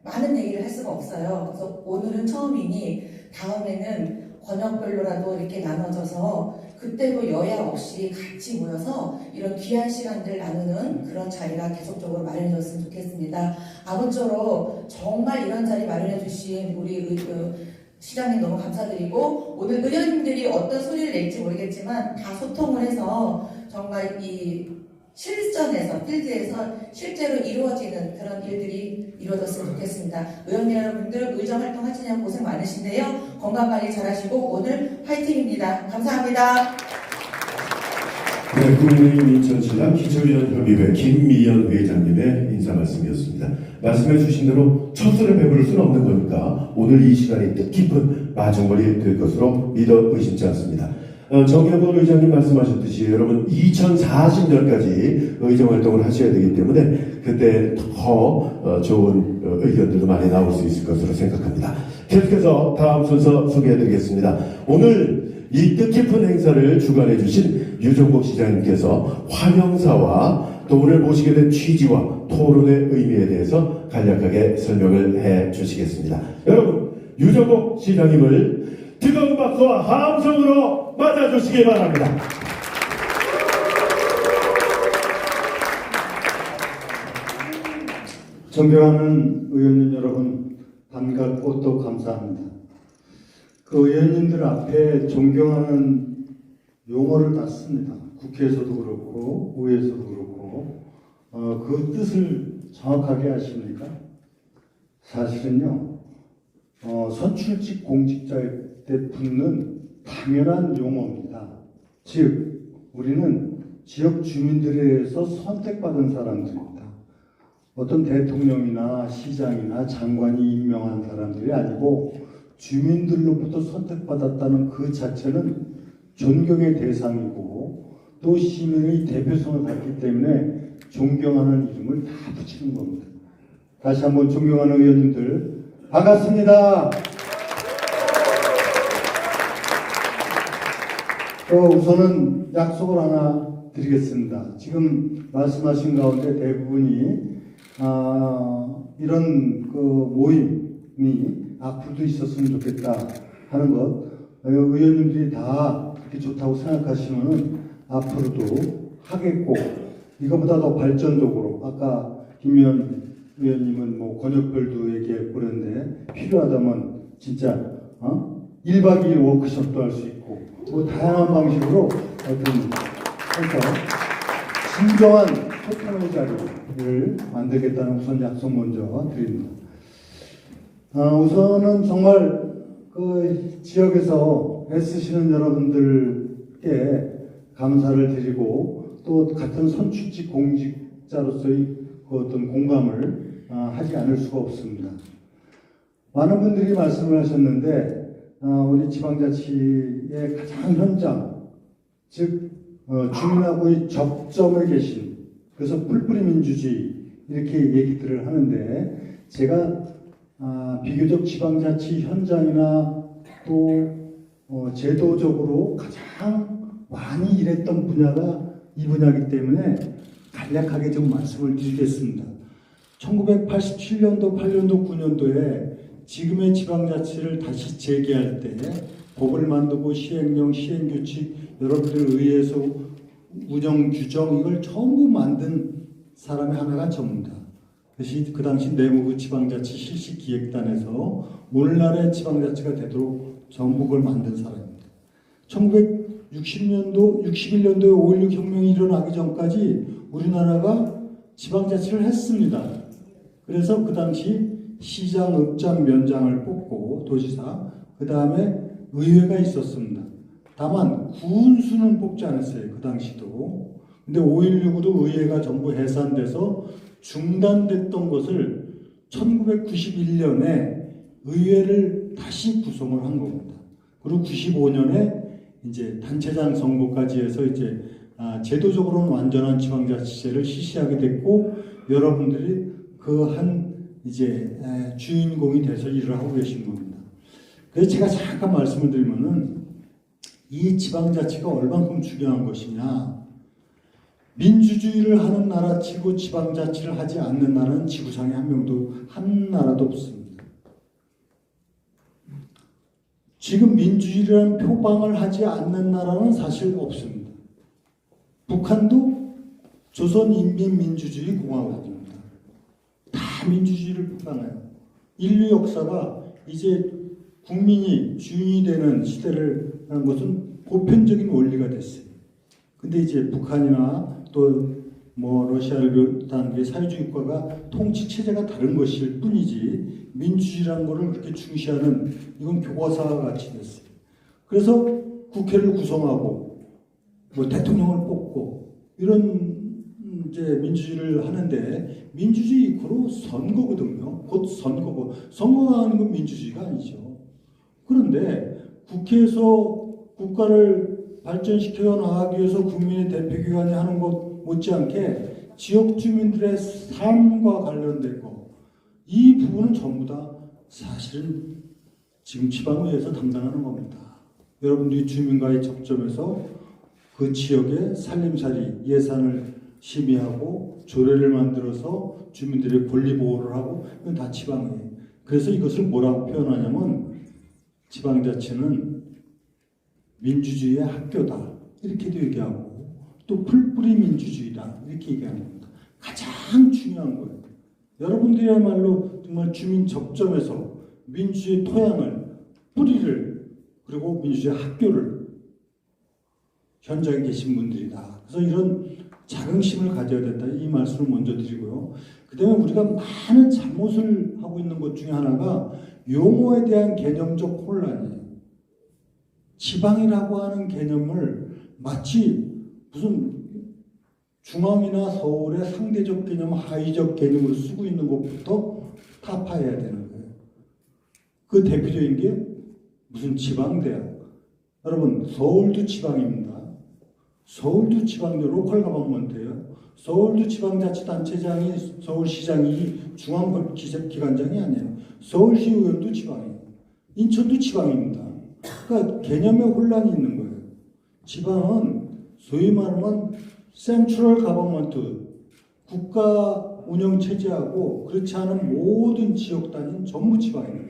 [SPEAKER 7] 많은 얘기를 할 수가 없어요. 그래서 오늘은 처음이니 다음에는 권역별로라도 이렇게 나눠져서 그때도 여야 없이 같이 모여서 이런 귀한 시간들 나누는 그런 자리가 계속적으로 마련해졌으면 좋겠습니다. 아무쪼록 정말 이런 자리 마련해 주신 우리 시장님 너무 감사드리고 오늘 의원님들이 어떤 소리를 낼지 모르겠지만 다 소통을 해서 정말 이 실전에서 필드에서 실제로 이루어지는 그런 일들이 이루어졌으면 좋겠습니다. 의원 여러분들 의정 활동 하시느라 고생 많으신데요. 건강관리 잘하시고 오늘 화이팅입니다. 감사합니다.
[SPEAKER 1] 네, 국민의힘 인천시당 기초의원협의회 김미연 회장님의 인사 말씀이었습니다. 말씀해 주신 대로 첫술에 배부를 수는 없는 거니까 오늘 이 시간이 뜻깊은 마중물이 될 것으로 믿어 의심치 않습니다. 정혜권 의장님 말씀하셨듯이 여러분 2040년까지 의정활동을 하셔야 되기 때문에 그때 더 좋은 의견들도 많이 나올 수 있을 것으로 생각합니다. 계속해서 다음 순서 소개해드리겠습니다. 오늘 이 뜻깊은 행사를 주관해 주신 유정복 시장님께서 환영사와 또 오늘 모시게 된 취지와 토론의 의미에 대해서 간략하게 설명을 해 주시겠습니다. 여러분, 유정복 시장님을 뜨거운 박수와 함성으로 맞아주시기 바랍니다.
[SPEAKER 13] 존경하는 의원님 여러분, 반갑고 또 감사합니다. 그 의원님들 앞에 존경하는 용어를 다 씁니다. 국회에서도 그렇고 의회에서도 그렇고 그 뜻을 정확하게 아십니까? 사실은요, 선출직 공직자일 때 붙는 당연한 용어입니다. 즉 우리는 지역 주민들에 의해서 선택받은 사람들입니다. 어떤 대통령이나 시장이나 장관이 임명한 사람들이 아니고 주민들로부터 선택받았다는 그 자체는 존경의 대상이고 또 시민의 대표성을 갖기 때문에 존경하는 이름을 다 붙이는 겁니다. 다시 한번 존경하는 의원님들 반갑습니다. 우선은 약속을 하나 드리겠습니다. 지금 말씀하신 가운데 대부분이 이런 그 모임이 앞으로도 있었으면 좋겠다 하는 것, 의원님들이 다 그렇게 좋다고 생각하시면 앞으로도 하겠고, 이거보다 더 발전적으로, 아까 김미연 의원님은 뭐 권역별도 얘기했고 그랬는데, 필요하다면 진짜 1박 2일 워크숍도 할 수 있고, 뭐 다양한 방식으로 하여튼 해서 진정한 소통의 자리를 만들겠다는 우선 약속 먼저 드립니다. 우선은 정말 그 지역에서 애쓰시는 여러분들께 감사를 드리고 또 같은 선출직 공직자로서의 그 어떤 공감을 하지 않을 수가 없습니다. 많은 분들이 말씀을 하셨는데 우리 지방자치의 가장 현장, 즉 주민하고의 접점에 계신, 그래서 뿔뿔이 민주주의 이렇게 얘기들을 하는데, 제가 비교적 지방자치 현장이나 또 제도적으로 가장 많이 일했던 분야가 이 분야이기 때문에 간략하게 좀 말씀을 드리겠습니다. 1987년도, 8년도, 9년도에 지금의 지방자치를 다시 재개할 때 법을 만들고 시행령, 시행규칙, 여러분들 의회에서 운영 규정 이걸 전부 만든 사람의 하나가 저입니다. 그것이 그 당시 내무부 지방자치 실시기획단에서 오늘날의 지방자치가 되도록 전부 그걸 만든 사람입니다. 1960년도, 61년도에 5.16 혁명이 일어나기 전까지 우리나라가 지방자치를 했습니다. 그래서 그 당시 시장, 읍장, 면장을 뽑고 도지사, 그 다음에 의회가 있었습니다. 다만 군수는 뽑지 않았어요. 그 당시도. 근데 5.16으로 의회가 전부 해산돼서 중단됐던 것을 1991년에 의회를 다시 구성을 한 겁니다. 그리고 95년에 이제 단체장 선거까지 해서 이제 제도적으로는 완전한 지방자치제를 실시하게 됐고, 여러분들이 그 한 이제 주인공이 돼서 일을 하고 계신 겁니다. 그래서 제가 잠깐 말씀을 드리면은 이 지방자치가 얼만큼 중요한 것이냐, 민주주의를 하는 나라치고 지방자치를 하지 않는 나라는 지구상에 한 나라도 없습니다. 지금 민주주의라는 표방을 하지 않는 나라는 사실 없습니다. 북한도 조선인민민주주의 공화국입니다. 다 민주주의를 표방해요. 인류 역사가 이제 국민이 주인이 되는 시대를 하는 것은 보편적인 원리가 됐어요. 근데 이제 북한이나 또 뭐 러시아를 비롯한 사회주의 국가가 통치 체제가 다른 것일 뿐이지 민주주의라는 것을 그렇게 중시하는, 이건 교과서와 같이 됐어요. 그래서 국회를 구성하고 뭐 대통령을 뽑고 이런 이제 민주주의를 하는데, 민주주의 이코로 선거거든요. 곧 선거고, 선거가 하는 건 민주주의가 아니죠. 그런데 국회에서 국가를 발전시켜 나가기 위해서 국민의 대표기관이 하는 것 못지않게 지역 주민들의 삶과 관련된 거, 이 부분은 전부 다 사실은 지금 지방의회에서 담당하는 겁니다. 여러분들이 주민과의 접점에서 그 지역의 살림살이 예산을 심의하고 조례를 만들어서 주민들의 권리 보호를 하고, 이건 다 지방의회. 그래서 이것을 뭐라고 표현하냐면 지방자치는 민주주의의 학교다 이렇게도 얘기하고, 또 풀뿌리 민주주의다 이렇게 얘기하는 겁니다. 가장 중요한 거예요. 여러분들이야말로 정말 주민 접점에서 민주주의 토양을, 뿌리를, 그리고 민주주의 학교를 현장에 계신 분들이다. 그래서 이런 자긍심을 가져야 된다, 이 말씀을 먼저 드리고요. 그 다음에 우리가 많은 잘못을 하고 있는 것 중에 하나가 용어에 대한 개념적 혼란이에요. 지방이라고 하는 개념을 마치 무슨 중앙이나 서울의 상대적 개념, 하위적 개념으로 쓰고 있는 것부터 타파해야 되는 거예요. 그 대표적인 게 무슨 지방대학. 여러분, 서울도 지방입니다. 서울도 지방대 로컬 가방먼트예요. 서울도 지방자치단체장이, 서울시장이 중앙기관장이 아니에요. 서울시 의원도 지방이에요. 인천도 지방입니다. 그러니까 개념의 혼란이 있는 거예요. 지방은 소위 말하면 센트럴 가버먼트, 국가 운영 체제하고 그렇지 않은 모든 지역 단위는 전부 지방이에요.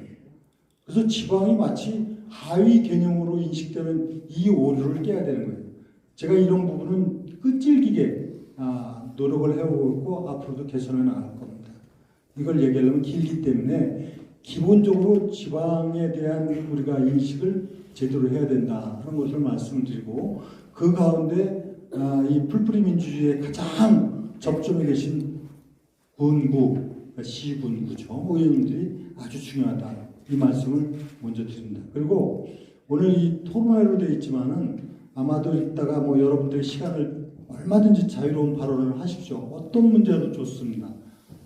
[SPEAKER 13] 그래서 지방이 마치 하위 개념으로 인식되는 이 오류를 깨야 되는 거예요. 제가 이런 부분은 끈질기게 노력을 해오고 있고 앞으로도 개선해 나갈 겁니다. 이걸 얘기하려면 길기 때문에 기본적으로 지방에 대한 우리가 인식을 제대로 해야 된다 하는 것을 말씀드리고, 그 가운데 이 풀뿌리 민주주의의 가장 접점에 계신 군구, 시군구죠. 의원님들이 아주 중요하다, 이 말씀을 먼저 드립니다. 그리고 오늘 이 토론회로 되어 있지만은 아마도 이따가 뭐 여러분들의 시간을 얼마든지 자유로운 발언을 하십시오. 어떤 문제도 좋습니다.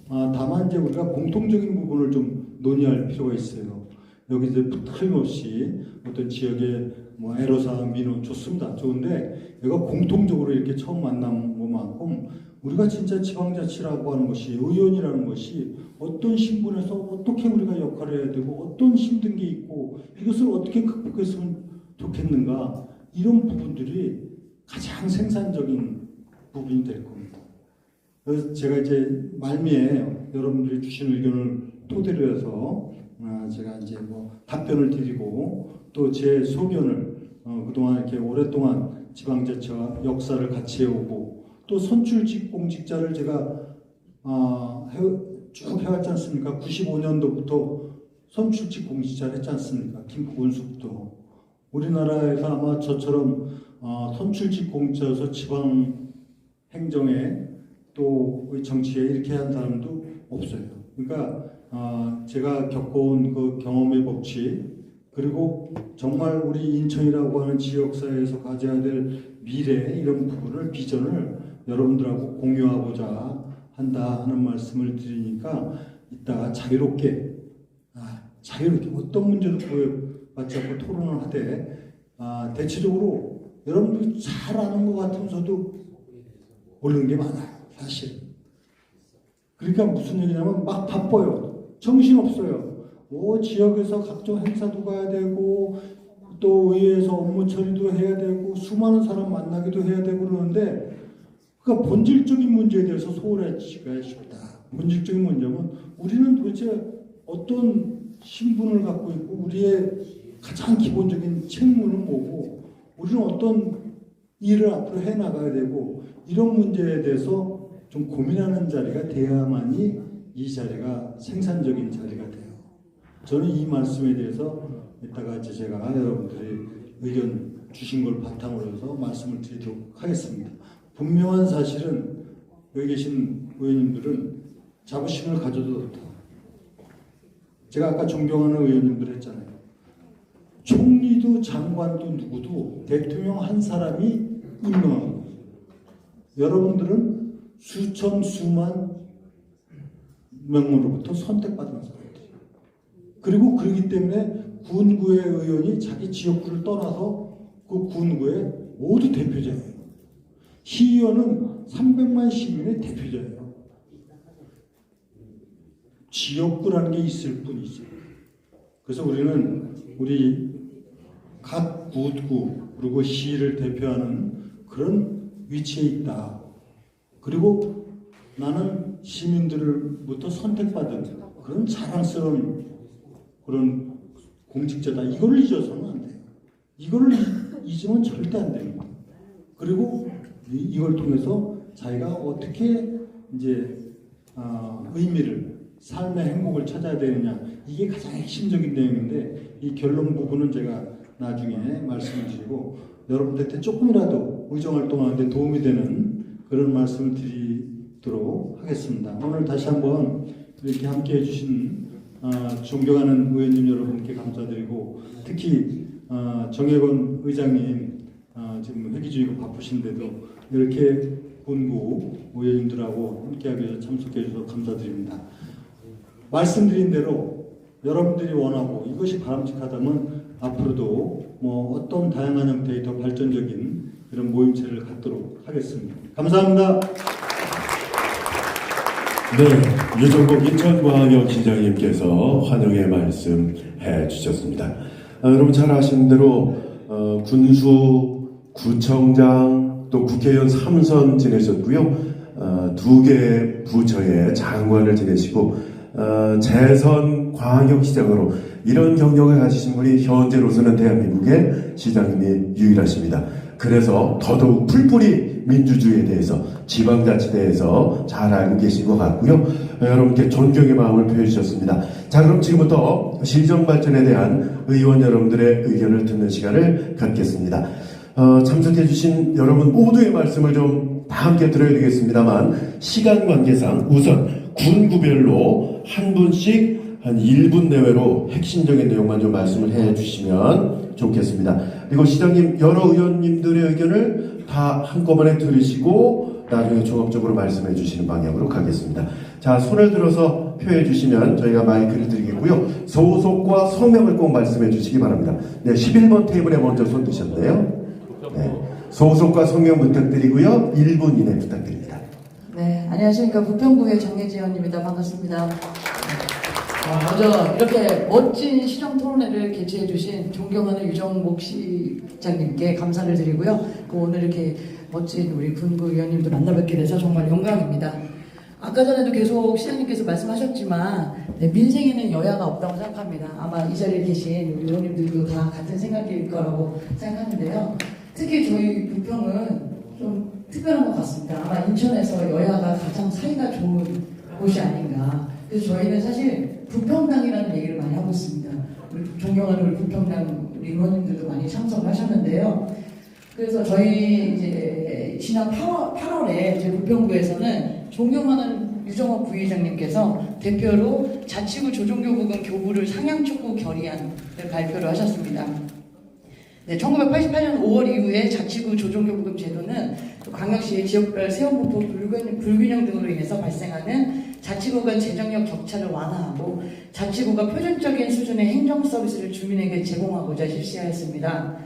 [SPEAKER 13] 다만 이제 우리가 공통적인 부분을 좀 논의할 필요가 있어요. 여기서 틀림없이 어떤 지역의 뭐 애로사항, 민원 좋습니다. 좋은데 이거 공통적으로 이렇게 처음 만난 것만큼 우리가 진짜 지방자치라고 하는 것이, 의원이라는 것이 어떤 신분에서 어떻게 우리가 역할을 해야 되고 어떤 힘든 게 있고 이것을 어떻게 극복했으면 좋겠는가, 이런 부분들이 가장 생산적인 부분이 될 겁니다. 그래서 제가 이제 말미에 여러분들이 주신 의견을 토대로 해서 제가 이제 뭐 답변을 드리고 또 제 소견을 그동안 이렇게 오랫동안 지방자치와 역사를 같이 해오고 또 선출직 공직자를 제가 쭉 해왔지 않습니까? 95년도부터 선출직 공직자를 했지 않습니까? 김포군수부터. 우리나라에서 아마 저처럼 선출직 공직자여서 지방 행정에 또 정치에 이렇게 한 사람도 없어요. 그러니까 제가 겪어온 그 경험의 법칙, 그리고 정말 우리 인천이라고 하는 지역사회에서 가져야 될 미래, 이런 부분을, 비전을 여러분들하고 공유하고자 한다 하는 말씀을 드리니까 이따가 자유롭게 어떤 문제도 구애받지 않고 토론을 하되 대체적으로 여러분들이 잘 아는 것 같으면서도 모르는 게 많아요, 사실. 그러니까 무슨 얘기냐면 막 바빠요. 정신없어요. 지역에서 각종 행사도 가야 되고 또 의회에서 업무 처리도 해야 되고 수많은 사람 만나기도 해야 되고 그러는데, 그러니까 본질적인 문제에 대해서 소홀하기가 쉽다. 본질적인 문제는 우리는 도대체 어떤 신분을 갖고 있고 우리의 가장 기본적인 책무는 뭐고 우리는 어떤 일을 앞으로 해나가야 되고, 이런 문제에 대해서 좀 고민하는 자리가 돼야만이 이 자리가 생산적인 자리가 돼요. 저는 이 말씀에 대해서 이따가 이제 제가 여러분들이 의견 주신 걸 바탕으로 해서 말씀을 드리도록 하겠습니다. 분명한 사실은 여기 계신 의원님들은 자부심을 가져도 좋다. 제가 아까 존경하는 의원님들 했잖아요. 총리도 장관도 누구도 대통령 한 사람이 임명한 거예요. 여러분들은 수천 수만 명으로부터 선택받은 사람들이에요. 그리고 그렇기 때문에 군구의 의원이 자기 지역구를 떠나서 그 군구의 모두 대표자예요. 시의원은 300만 시민의 대표자예요. 지역구라는 게 있을 뿐이죠. 그래서 우리는 우리 각 구구 그리고 시를 대표하는 그런 위치에 있다. 그리고 나는 시민들로부터 선택받은 그런 자랑스러운 그런 공직자다. 이걸 잊어서는 안 돼요. 이걸 잊으면 절대 안 됩니다. 그리고 이걸 통해서 자기가 어떻게 이제 의미를, 삶의 행복을 찾아야 되느냐, 이게 가장 핵심적인 내용인데 이 결론 부분은 제가 나중에 말씀을 드리고 여러분들한테 조금이라도 의정활동하는데 도움이 되는 그런 말씀을 드리도록 하겠습니다. 오늘 다시 한번 이렇게 함께 해주신 존경하는 의원님 여러분께 감사드리고, 특히 정혜건 의장님 지금 회기주의가 바쁘신데도 이렇게 본구 의원님들하고 함께하기 위해서 참석해 주셔서 감사드립니다. 말씀드린 대로 여러분들이 원하고 이것이 바람직하다면 앞으로도 뭐 어떤 다양한 형태의 더 발전적인 이런 모임체를 갖도록 하겠습니다. 감사합니다.
[SPEAKER 1] 네, 유정복 인천광역시장님께서 환영의 말씀 해주셨습니다. 여러분 잘 아시는 대로 군수, 구청장, 또 국회의원 3선 지내셨고요. 2개 부처의 장관을 지내시고 재선 광역시장으로 이런 경력을 가지신 분이 현재로서는 대한민국의 시장님이 유일하십니다. 그래서 더더욱 풀뿌리 민주주의에 대해서 지방자치대에서 잘 알고 계신 것 같고요. 여러분께 존경의 마음을 표해주셨습니다. 자, 그럼 지금부터 시정발전에 대한 의원 여러분들의 의견을 듣는 시간을 갖겠습니다. 참석해주신 여러분 모두의 말씀을 좀 다 함께 들어야 되겠습니다만 시간 관계상 우선 군구별로 한 분씩 한 1분 내외로 핵심적인 내용만 좀 말씀을 해주시면 좋겠습니다. 그리고 시장님 여러 의원님들의 의견을 다 한꺼번에 들으시고 나중에 종합적으로 말씀해 주시는 방향으로 가겠습니다. 자, 손을 들어서 표해 주시면 저희가 마이크를 드리겠고요. 소속과 성명을 꼭 말씀해 주시기 바랍니다. 네, 11번 테이블에 먼저 손 드셨네요. 네, 소속과 성명 부탁드리고요. 1분 이내 부탁드립니다.
[SPEAKER 14] 네, 안녕하십니까. 부평구의 정혜지원입니다. 반갑습니다. 먼저 이렇게 멋진 시정토론회를 개최해 주신 존경하는 유정복 시장님께 감사를 드리고요. 오늘 이렇게 멋진 우리 군구 의원님도 만나뵙게 돼서 정말 영광입니다. 아까 전에도 계속 시장님께서 말씀하셨지만 민생에는 여야가 없다고 생각합니다. 아마 이 자리에 계신 우리 의원님들도 다 같은 생각일 거라고 생각하는데요. 특히 저희 부평은 좀 특별한 것 같습니다. 아마 인천에서 여야가 가장 사이가 좋은 곳이 아닌가. 그래서 저희는 사실 부평당이라는 얘기를 많이 하고 있습니다. 우리 존경하는 우리 부평당 우리 의원님들도 많이 참석을 하셨는데요. 그래서 저희 이제 지난 8월에 저희 부평구에서는 존경하는 유정옥 부의장님께서 대표로 자치구 조정교부금 교부를 상향촉구 결의안을 발표를 하셨습니다. 네, 1988년 5월 이후에 자치구 조정교부금 제도는 광역시의 지역별 세원분포 불균형 등으로 인해서 발생하는 자치구 간 재정력 격차를 완화하고 자치구가 표준적인 수준의 행정 서비스를 주민에게 제공하고자 실시하였습니다.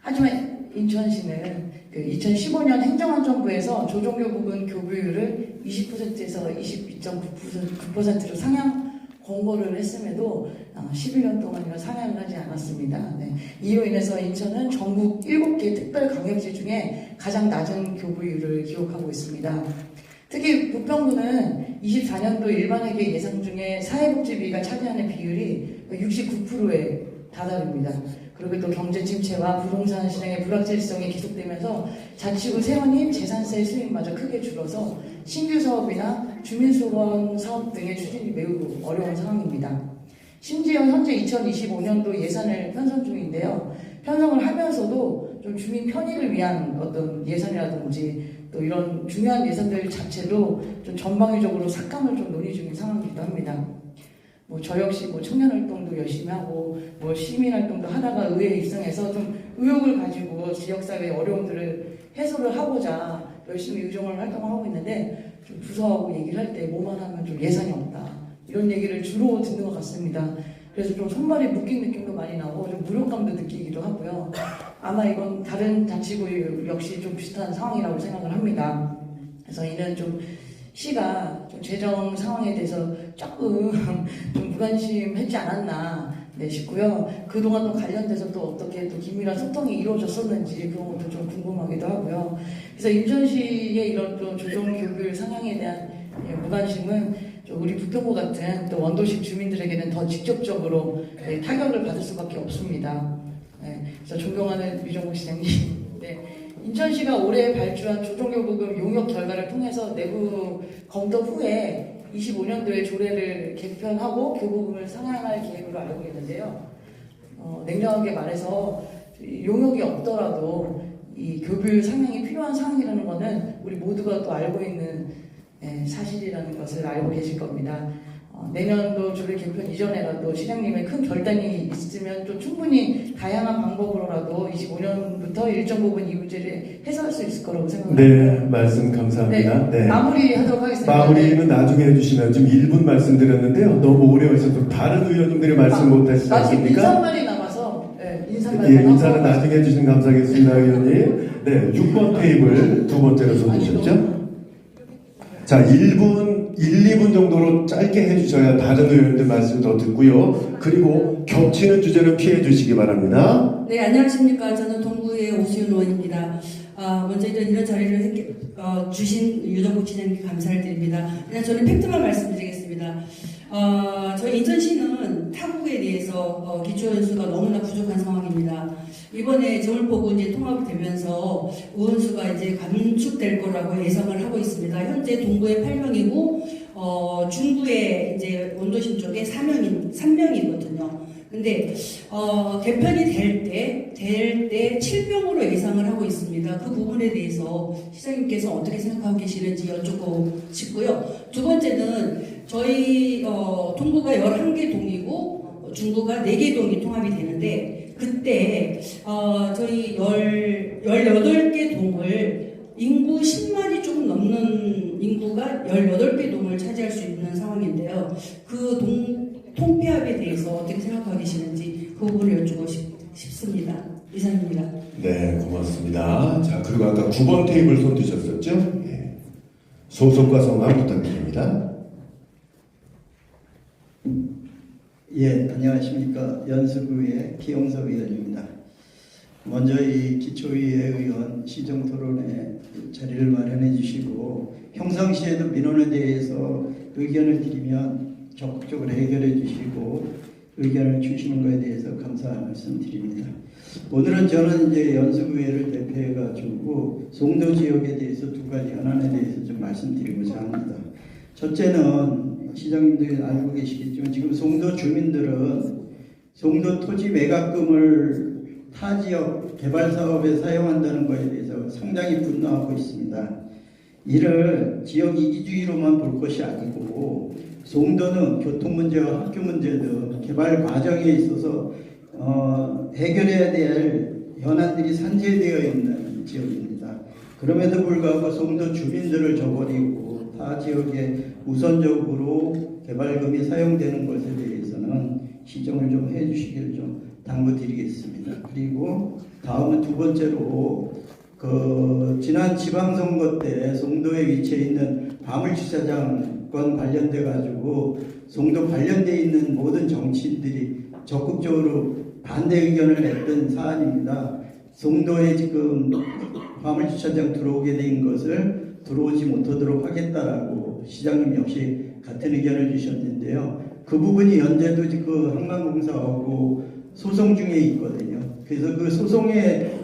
[SPEAKER 14] 하지만 인천시는 2015년 행정안전부에서 조정교부금 교부율을 20%에서 22.9%로 상향 공고를 했음에도 11년 동안이나 상향을 하지 않았습니다. 네. 이로 인해서 인천은 전국 7개 특별광역시 중에 가장 낮은 교부율을 기록하고 있습니다. 특히 부평구는 24년도 일반회계 예산 중에 사회복지비가 차지하는 비율이 69%에 다다릅니다. 그리고 또 경제 침체와 부동산 시장의 불확실성이 계속되면서 자치구 세원인 재산세 수입마저 크게 줄어서 신규 사업이나 주민소원 사업 등의 추진이 매우 어려운 상황입니다. 심지어 현재 2025년도 예산을 편성 중인데요. 편성을 하면서도 좀 주민 편의를 위한 어떤 예산이라든지 또 이런 중요한 예산들 자체도 좀 전방위적으로 삭감을 좀 논의 중인 상황이기도 합니다. 저 역시 청년 활동도 열심히 하고 시민 활동도 하다가 의회에 입성해서 좀 의욕을 가지고 지역사회의 어려움들을 해소를 하고자 열심히 의정을 활동을 하고 있는데 좀 부서하고 얘기를 할 때 뭐만 하면 좀 예산이 없다 이런 얘기를 주로 듣는 것 같습니다. 그래서 좀 손발이 묶인 느낌도 많이 나고 좀 무력감도 느끼기도 하고요. 아마 이건 다른 자치구 역시 좀 비슷한 상황이라고 생각을 합니다. 그래서 이는 좀 시가 좀 재정 상황에 대해서 조금 좀 무관심했지 않았나 싶고요. 그동안 또 관련돼서 또 어떻게 또 긴밀한 소통이 이루어졌었는지 그런 것도 좀 궁금하기도 하고요. 그래서 인천시의 이런 또 조정교육 상향에 대한 무관심은 우리 부평구 같은 또 원도시 주민들에게는 더 직접적으로 타격을 받을 수밖에 없습니다. 그래서 존경하는 유정복 시장님, 인천시가 올해 발주한 조정교부금 용역 결과를 통해서 내부 검토 후에 25년도에 조례를 개편하고 교부금을 상향할 계획으로 알고 있는데요. 냉정하게 말해서 용역이 없더라도 이 교부율 상향이 필요한 상황이라는 것은 우리 모두가 또 알고 있는 사실이라는 것을 알고 계실 겁니다. 내년도 조례 개편 이전에라도 시장님의 큰 결단이 있으면 좀 충분히 다양한 방법으로라도 25년부터 일정 부분 이 문제를 해소할 수 있을 거라고 생각합니다.
[SPEAKER 1] 네, 말씀 감사합니다. 네.
[SPEAKER 14] 마무리하도록 하겠습니다.
[SPEAKER 1] 마무리는 나중에 해주시면 지금 1분 말씀드렸는데요. 너무 오래 하셔서 다른 의원님들이 말씀 못하시지 않습니까?
[SPEAKER 14] 인사말이 남아서 인사말.
[SPEAKER 1] 예, 인사는 나중에 해주시면 감사하겠습니다, 의원님. 네, 6번 테이블 두 번째로 손드셨죠? 자, 1분, 1, 2분 정도로 짧게 해주셔야 다른 의원들 말씀 더 듣고요. 그리고 겹치는 주제는 피해 주시기 바랍니다.
[SPEAKER 15] 네, 안녕하십니까. 저는 동구의 오수연 의원입니다. 먼저 이런 자리를 주신 유정복 시장님께 감사를 드립니다. 그냥 저는 팩트만 말씀드리겠습니다. 저희 인천시는 타국에 대해서 기초연수가 너무나 부족한 상황입니다. 이번에 저울포구 이제 통합이 되면서 의원수가 이제 감축될 거라고 예상을 하고 있습니다. 현재 동구에 8명이고 중구에 이제 원도심 쪽에 3명이거든요. 근데 개편이 될 때 7명으로 예상을 하고 있습니다. 그 부분에 대해서 시장님께서 어떻게 생각하고 계시는지 여쭙고 싶고요. 두 번째는 저희 동구가 11개 동이고 중구가 4개 동이 통합이 되는데 그때 저희 18개 동을 인구 10만이 조금 넘는 인구가 18개 동을 차지할 수 있는 상황인데요. 그 동 통폐합에 대해서 어떻게 생각하고 계시는지 그 부분을 여쭙고 싶습니다. 이상입니다.
[SPEAKER 1] 네, 고맙습니다. 자, 그리고 아까 9번 테이블 손 드셨었죠? 예. 소속과 성함 부탁드립니다.
[SPEAKER 16] 예, 안녕하십니까. 연수구의 기용섭 의원입니다. 먼저 이 기초위의 의원 시정토론에 자리를 마련해 주시고 평상시에도 민원에 대해서 의견을 드리면 적극적으로 해결해 주시고 의견을 주시는 것에 대해서 감사한 말씀 드립니다. 오늘은 저는 이제 연수구회를 대표해 가지고 송도 지역에 대해서 두 가지 현안에 대해서 좀 말씀드리고자 합니다. 첫째는 시장님들이 알고 계시겠지만 지금 송도 주민들은 송도 토지 매각금을 타 지역 개발 사업에 사용한다는 것에 대해서 상당히 분노하고 있습니다. 이를 지역 이기주의로만 볼 것이 아니고 송도는 교통 문제와 학교 문제 등 개발 과정에 있어서 해결해야 될 현안들이 산재되어 있는 지역입니다. 그럼에도 불구하고 송도 주민들을 저버리고 타 지역에 우선적으로 개발금이 사용되는 것에 대해서는 시정을 좀 해주시기를 좀 당부드리겠습니다. 그리고 다음은 두 번째로 지난 지방선거 때 송도에 위치해 있는 화물주차장권 관련돼 가지고 송도 관련돼 있는 모든 정치인들이 적극적으로 반대 의견을 냈던 사안입니다. 송도에 지금 화물주차장 들어오게 된 것을 들어오지 못하도록 하겠다라고 시장님 역시 같은 의견을 주셨는데요. 그 부분이 현재도 그 한강공사하고 소송 중에 있거든요. 그래서 그 소송에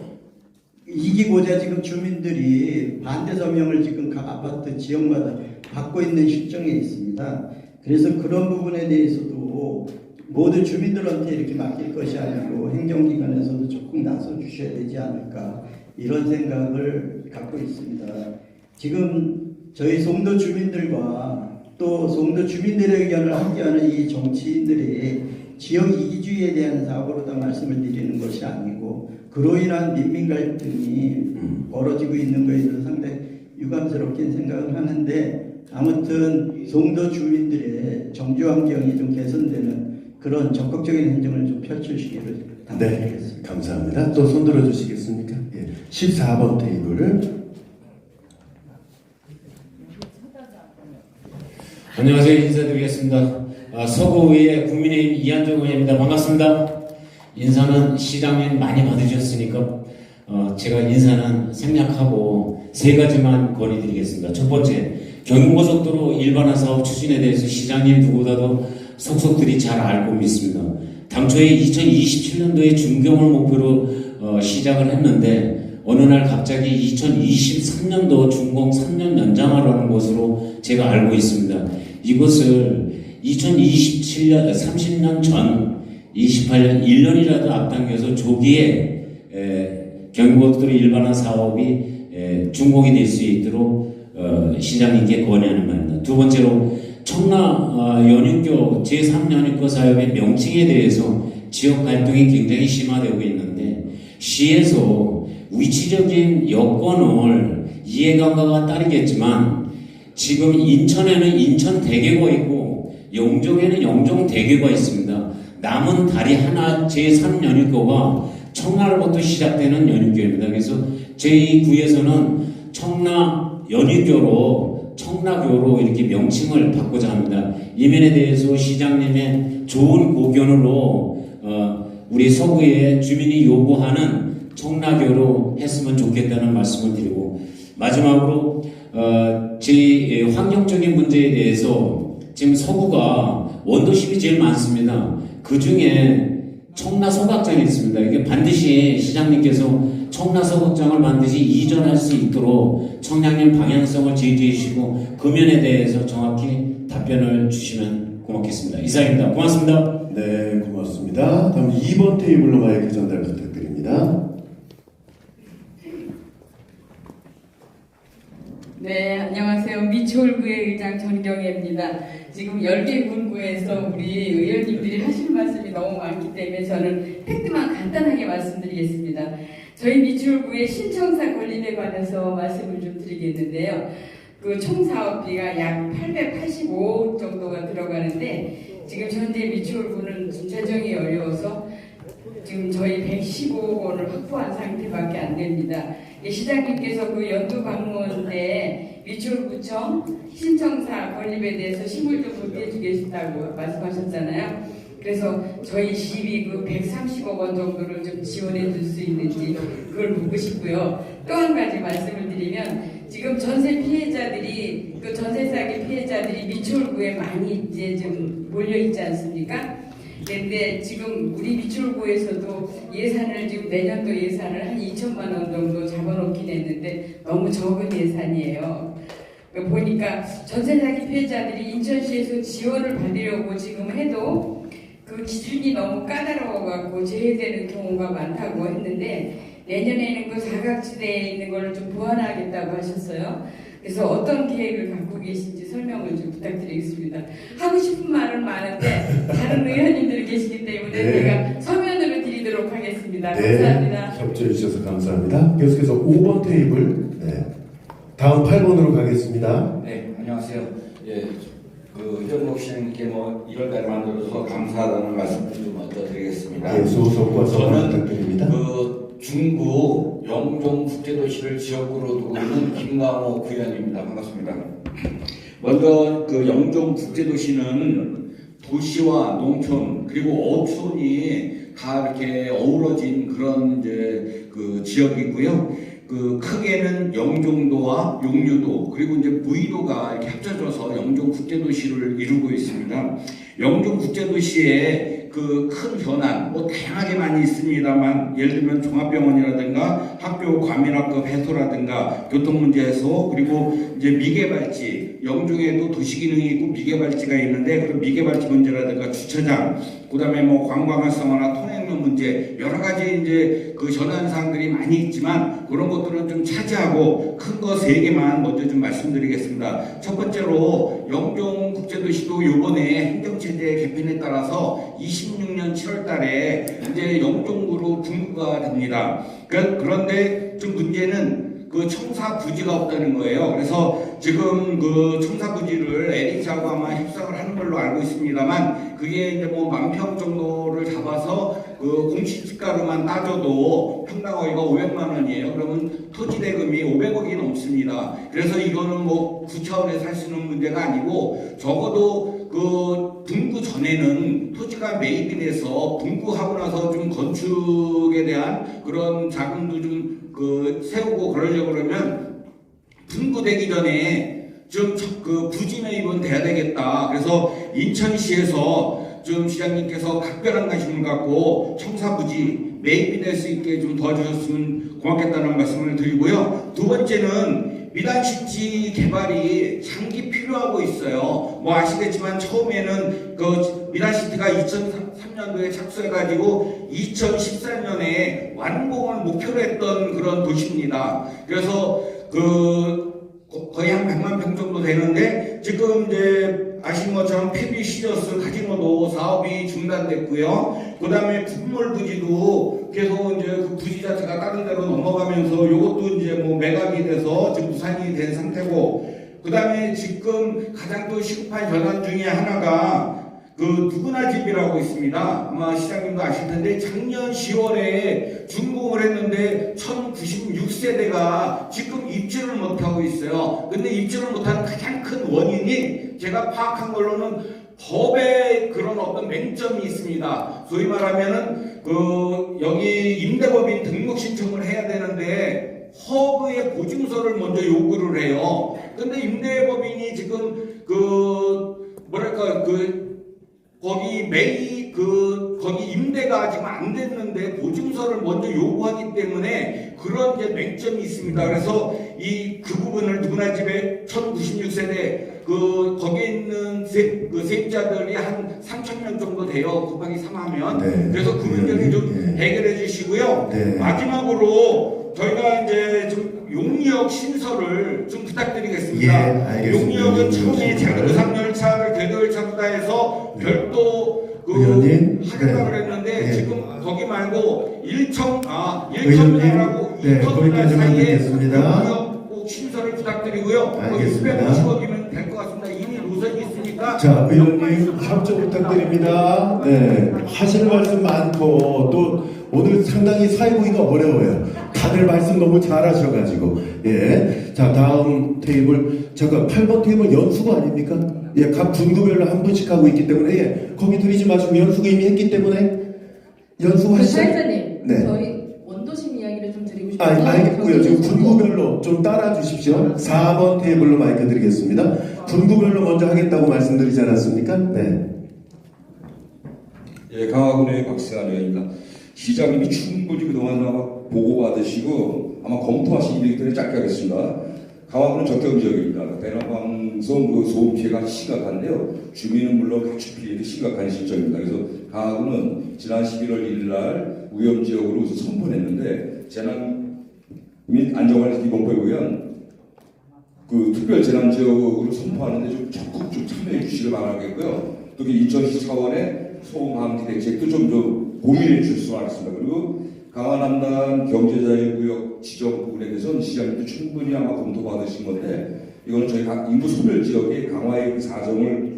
[SPEAKER 16] 이기고자 지금 주민들이 반대 서명을 지금 각 아파트 지역마다 받고 있는 실정에 있습니다. 그래서 그런 부분에 대해서도 모든 주민들한테 이렇게 맡길 것이 아니고 행정기관에서도 조금 나서 주셔야 되지 않을까 이런 생각을 갖고 있습니다. 지금 저희 송도 주민들과 또 송도 주민들의 의견을 함께하는 이 정치인들이 지역 이기주의에 대한 사고로 다 말씀을 드리는 것이 아니고 그로 인한 민민 갈등이 벌어지고 있는 것에 대해서 상당히 유감스럽게 생각을 하는데 아무튼 송도 주민들의 정주 환경이 좀 개선되는 그런 적극적인 행정을 좀 펼쳐주시기를 당부드리겠습니다.
[SPEAKER 1] 네, 감사합니다. 또 손들어 주시겠습니까? 예. 14번 테이블.
[SPEAKER 17] 안녕하세요. 인사드리겠습니다. 서구의 국민의힘 이한정 의원입니다. 반갑습니다. 인사는 시장님 많이 받으셨으니까 제가 인사는 생략하고 세 가지만 건의드리겠습니다. 첫 번째, 경부고속도로 일반화 사업 추진에 대해서 시장님 누구보다도 속속들이 잘 알고 믿습니다. 당초에 2027년도에 준공을 목표로 시작을 했는데 어느 날 갑자기 2023년도 준공 3년 연장하라는 것으로 제가 알고 있습니다. 이것을 2027년, 30년 전 28년 1년이라도 앞당겨서 조기에 경부고속도로 일반화 사업이 준공이 될 수 있도록 시장님께 건의하는 바입니다. 두 번째로 청라 연육교 제3연육교 사업의 명칭에 대해서 지역 갈등이 굉장히 심화되고 있는데 시에서 위치적인 여건을 이해관계가 따르겠지만 지금 인천에는 인천 대교가 있고 영종에는 영종 대교가 있습니다. 남은 다리 하나 제3연육교가 청라로부터 시작되는 연육교입니다. 그래서 제2구에서는 청라 연육교로 청라교로 이렇게 명칭을 바꾸자 합니다. 이 면에 대해서 시장님의 좋은 고견으로 우리 서구의 주민이 요구하는 청라교로 했으면 좋겠다는 말씀을 드리고 마지막으로 제 환경적인 문제에 대해서 지금 서구가 원도심이 제일 많습니다. 그 중에 청라 소각장이 있습니다. 이게 반드시 시장님께서 청라 소각장을 반드시 이전할 수 있도록 청량님 방향성을 제시해 주시고 그 면에 대해서 정확히 답변을 주시면 고맙겠습니다. 이상입니다. 고맙습니다.
[SPEAKER 1] 네, 고맙습니다. 다음 2번 테이블로 마이크 전달 부탁드립니다.
[SPEAKER 8] 네, 안녕하세요. 미추홀구의 의장 전경애입니다. 지금 10개 군구에서 우리 의원님들이 하실 말씀이 너무 많기 때문에 저는 팩트만 간단하게 말씀드리겠습니다. 저희 미추홀구의 신청사 건립에 관해서 말씀을 좀 드리겠는데요. 그 총 사업비가 약 885억 정도가 들어가는데 지금 현재 미추홀구는 재정이 어려워서 지금 저희 115억 원을 확보한 상태밖에 안 됩니다. 시장님께서 그 연두 방문 때 미추홀구청 신청사 건립에 대해서 힘을 좀 보태해 주겠다고 말씀하셨잖아요. 그래서 저희 시비 그 130억 원 정도를 좀 지원해 줄 수 있는지 그걸 묻고 싶고요. 또 한 가지 말씀을 드리면 지금 전세 피해자들이 그 전세 사기 피해자들이 미추홀구에 많이 이제 좀 몰려 있지 않습니까? 그런데 지금 우리 미추홀구에서도 예산을 지금 내년도 예산을 한 2천만 원 정도 잡아놓긴 했는데 너무 적은 예산이에요. 보니까 전세 사기 피해자들이 인천시에서 지원을 받으려고 지금 해도 그 기준이 너무 까다로워갖고 제외되는 경우가 많다고 했는데 내년에는 그 사각지대에 있는 걸 좀 보완하겠다고 하셨어요. 그래서 어떤 계획을 갖고 계신지 설명을 좀 부탁드리겠습니다. 하고 싶은 말은 많은데 다른 의원님들이 계시기 때문에 제가 서면으로 드리도록 하겠습니다. 감사합니다.
[SPEAKER 1] 협조해 주셔서 감사합니다. 계속해서 5번 테이블, 다음 8번으로 가겠습니다.
[SPEAKER 18] 네, 안녕하세요. 예, 그 유정복 시장님께 1월달에 만들어서 감사하다는 말씀을 좀 먼저 드리겠습니다.
[SPEAKER 1] 소속과 성함 부탁드립니다.
[SPEAKER 18] 그 중구 영종국제도시를 지역구로 두고 있는 김강호 구의원입니다. 반갑습니다. 먼저 그 영종국제도시는 도시와 농촌 그리고 어촌이 다 이렇게 어우러진 그런 이제 그 지역이고요. 그 크게는 영종도와 용류도 그리고 이제 무의도가 이렇게 합쳐져서 영종국제도시를 이루고 있습니다. 영종국제도시에 그 큰 현안 다양하게 많이 있습니다만 예를 들면 종합병원이라든가 학교 과민학급 해소라든가 교통 문제 해소 그리고 이제 미개발지 영종에도 도시기능이 있고 미개발지가 있는데 그 미개발지 문제라든가 주차장 그다음에 관광 활성화나 통행료 문제 여러 가지 이제 그 현안 사항들이 많이 있지만 그런 것들은 좀 차지하고 큰 거 3개만 먼저 좀 말씀드리겠습니다. 첫 번째로 영종국제도시도 요번에 행정체제 개편에 따라서 26년 7월 달에 이제 영종구로 분구가 됩니다. 그런데 좀 문제는 그 청사 부지가 없다는 거예요. 그래서 지금 그 청사 부지를 LH하고 아마 협상을 하는 걸로 알고 있습니다만 그게 이제 10,000평 정도를 잡아서 그 공시지가로만 따져도 평당허위가 500만 원이에요. 그러면 토지 대금이 500억이 넘습니다. 그래서 이거는 뭐 구차원에서 할 수 있는 문제가 아니고 적어도 그 분구 전에는 토지가 매입이 돼서 분구하고 나서 좀 건축에 대한 그런 자금도 좀 그 세우고 그러려고 그러면 분구되기 전에 좀 그 부지 매입은 돼야 되겠다. 그래서 인천시에서 좀 시장님께서 각별한 관심을 갖고 청사부지 매입이 될 수 있게 좀 도와주셨으면 고맙겠다는 말씀을 드리고요. 두 번째는 미단시티 개발이 장기 필요하고 있어요. 뭐 아시겠지만 처음에는 그 미단시티가 2003년도에 착수해가지고 2014년에 완공을 목표로 했던 그런 도시입니다. 그래서 거의 한 100만 평 정도 되는데 지금 이제 아시는 것처럼 페비시저스 카지노도 사업이 중단됐고요. 그 다음에 국물부지도 계속 이제 그 부지 자체가 다른 데로 넘어가면서 이것도 이제 뭐 매각이 돼서 지금 무산이 된 상태고, 그 다음에 지금 가장 또 시급한 현안 중에 하나가 그 누구나 집이라고 있습니다. 아마 시장님도 아실 텐데 작년 10월에 준공을 했는데 1096세대가 지금 입주를 못하고 있어요. 근데 입주를 못하는 가장 큰 원인이 제가 파악한 걸로는 법에 그런 어떤 맹점이 있습니다. 소위 말하면은 여기 임대법인 등록 신청을 해야 되는데 허브의 보증서를 먼저 요구를 해요. 근데 임대법인이 지금 거기 임대가 지금 안 됐는데 보증서를 먼저 요구하기 때문에 그런 이제 맹점이 있습니다. 그래서 그 부분을 누구나 집에 1096세대 거기에 있는 세입자들이 한 3,000명 정도 돼요. 곱하기 3하면.
[SPEAKER 1] 네.
[SPEAKER 18] 그래서 그 문제를 좀 해결해 주시고요.
[SPEAKER 1] 네.
[SPEAKER 18] 마지막으로 저희가 이제 좀 용역 신설을 좀 부탁드리겠습니다.
[SPEAKER 1] 예, 알겠습니다.
[SPEAKER 18] 용역은 처음에 제가 의상열차를 궤도열차로 다 해서 별도
[SPEAKER 1] 의원님,
[SPEAKER 18] 하겠다고
[SPEAKER 1] 네.
[SPEAKER 18] 그랬는데
[SPEAKER 1] 네.
[SPEAKER 18] 지금 거기 말고 일터민하고
[SPEAKER 1] 네, 거기까지만
[SPEAKER 18] 사이에
[SPEAKER 1] 듣겠습니다.
[SPEAKER 18] 용역 꼭 신설을 부탁드리고요. 거기
[SPEAKER 1] 알겠습니다.
[SPEAKER 18] 250억이면 될 것 같습니다. 이미 노선이 있으니까.
[SPEAKER 1] 자, 의원님 합조 부탁드립니다. 네, 하시는 말씀 많고 또 오늘 상당히 사회보기가 어려워요. 다들 말씀 너무 잘하셔가지고. 예, 자 다음 테이블 잠깐 8번 테이블 연수구 아닙니까? 예, 각 분구별로 한 분씩 하고 있기 때문에 예, 거기 드리지 마시고 연수구 이미 했기 때문에 연수구 하시죠.
[SPEAKER 14] 사회자님,
[SPEAKER 1] 네.
[SPEAKER 14] 저희 원도심 이야기를 좀 드리고 싶어요.
[SPEAKER 1] 알겠고요. 지금 분구별로 좀 따라 주십시오. 4번 테이블로 마이크 드리겠습니다. 분구별로 먼저 하겠다고 말씀드리지 않았습니까? 네.
[SPEAKER 19] 예, 강화군의 박승환 의원입니다. 시장님이 충분히 그동안 아마 보고받으시고 아마 검토하신 일이기 때문에 짧게 하겠습니다. 강화군은 적경 지역입니다. 대남방송 소음 피해가 심각한데요. 주민은 물론 가축 피해도 심각한 실정입니다. 그래서 강화군은 지난 11월 1일 날 위험지역으로 우선 선포했는데 재난 및 안전관리 기본법에 의한 특별 재난 지역으로 선포하는데 좀 적극 좀 참여해 주시길 바라겠고요. 또 인천시 차원의 소음 방지 대책도 좀 고민해 주셨으면 하겠습니다. 그리고 강화남단 경제자유구역 지정 부분에 대해서는 시장님도 충분히 아마 검토받으신 건데 이거는 저희 각 인구 소멸 지역의 강화의 그 사정을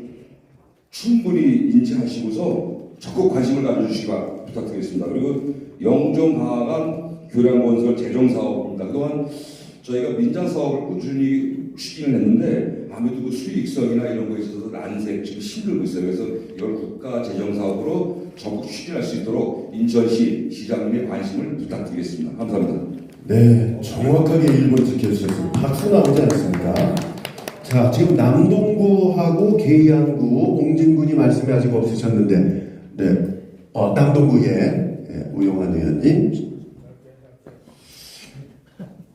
[SPEAKER 19] 충분히 인지하시고서 적극 관심을 가져주시기 부탁드리겠습니다. 그리고 영종 강화간 교량건설 재정사업입니다. 그동안 저희가 민자사업을 꾸준히 추진을 했는데 아무래도 그 수익성이나 이런 거에 있어서 난색 지금 힘들고 있어요. 그래서 이걸 국가 재정사업으로 적극 추진할 수 있도록 인천시 시장님의 관심을 부탁드리겠습니다. 감사합니다.
[SPEAKER 1] 네, 정확하게 1분 지켜주셨습니다. 박수 나오지 않습니까? 자, 지금 남동구하고 계양구, 옹진군이 말씀이 아직 없으셨는데, 네, 남동구의 우용환 의원님.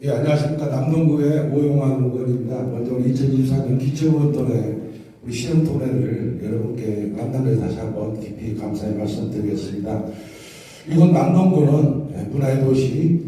[SPEAKER 20] 예, 안녕하십니까. 남동구의 오용환 의원입니다. 먼저 2024년 기초의원들의 우리 시정토론회를 여러분께 만나서 다시 한번 깊이 감사의 말씀드리겠습니다. 이곳 남동구는 문화의 도시,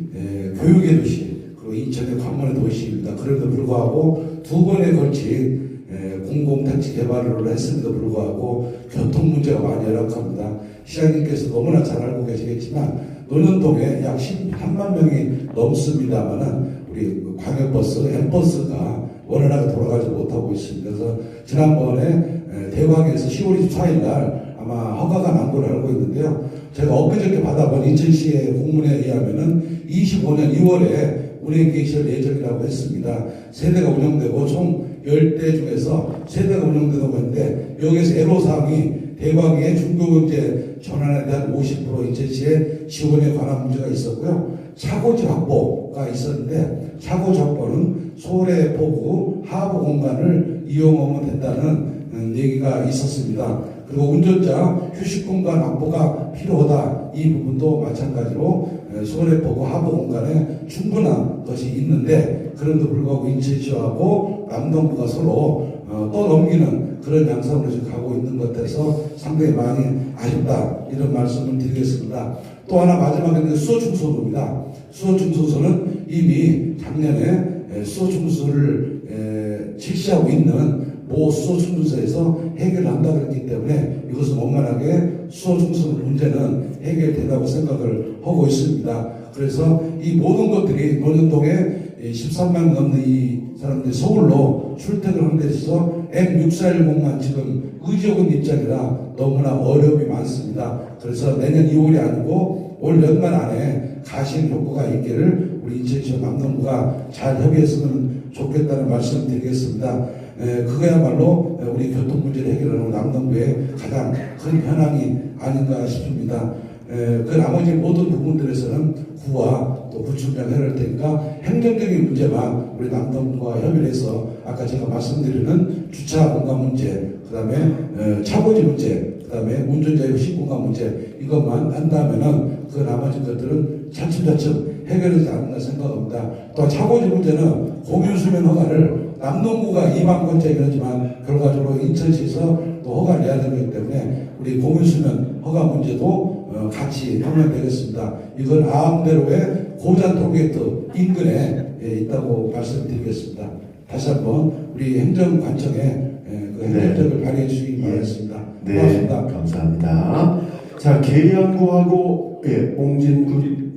[SPEAKER 20] 교육의 도시, 그리고 인천의 관문의 도시입니다. 그럼에도 불구하고 두 번에 걸친 공공택지 개발을 했음에도 불구하고 교통 문제가 많이 열악합니다. 시장님께서 너무나 잘 알고 계시겠지만 노년동에 약 13만 명이 넘습니다만은 우리 광역버스, M버스가 원활하게 돌아가지 못하고 있습니다. 그래서 지난번에 대광에서 10월 24일 날 아마 허가가 난 걸로 알고 있는데요. 제가 엊그저께 받아본 인천시의 공문에 의하면은 25년 2월에 운행 개시할 예정이라고 했습니다. 세대가 운영되고 총 10대 중에서 세대가 운영되다고 했는데 여기에서 애로사항이 대광의 중도경제 전환에 대한 50% 인천시의 지원에 관한 문제가 있었고요. 차고지 확보가 있었는데 차고지 확보는 소래 포구 하부 공간을 이용하면 된다는 얘기가 있었습니다. 그리고 운전자 휴식 공간 확보가 필요하다. 이 부분도 마찬가지로 소래 포구 하부 공간에 충분한 것이 있는데 그럼에도 불구하고 인천시하고 남동구가 서로 떠넘기는 그런 양상으로 지금 가고 있는 것 같아서 상당히 많이 아쉽다 이런 말씀을 드리겠습니다. 또 하나 마지막에 수소충수소입니다. 수소충수소는 이미 작년에 수소충수소를 실시하고 있는 모 수소충수소에서 해결한다 그랬기 때문에 이것은 원만하게 수소충수소 문제는 해결된다고 생각을 하고 있습니다. 그래서 이 모든 것들이 노년동에 13만 넘는 이 사람들이 서울로 출퇴근하는 데 있어서 M6410만 지금 의적은 입장이라 너무나 어려움이 많습니다. 그래서 내년 2월이 아니고 올 연말 안에 가시는 효과가 있기를 우리 인천시 남동구가 잘 협의했으면 좋겠다는 말씀을 드리겠습니다. 그거야말로 우리 교통 문제를 해결하는 남동구의 가장 큰 현황이 아닌가 싶습니다. 그 나머지 모든 부분들에서는 구와 또 구청장 해결할 테니까 행정적인 문제만 우리 남동구와 협의를 해서 아까 제가 말씀드리는 주차 공간 문제, 그 다음에 차고지 문제, 그 다음에 운전자의 휴식 공간 문제 이것만 한다면은 그 나머지 것들은 차츰차츰 해결되지 않는가 생각합니다. 또 차고지 문제는 공유수면 허가를 남동구가 이방 권장이긴 하지만 결과적으로 인천시에서 또 허가를 내야 되기 때문에 우리 공유수면 허가 문제도 같이 하면 되겠습니다. 이건 아암대로의 고잔 톨게이트 인근에 있다고 말씀드리겠습니다. 다시 한번 우리 행정관청에 그 행정력을 발휘해 주시기 바라겠습니다.
[SPEAKER 1] 네,
[SPEAKER 20] 고맙습니다.
[SPEAKER 1] 감사합니다. 자, 계양구하고 옹진구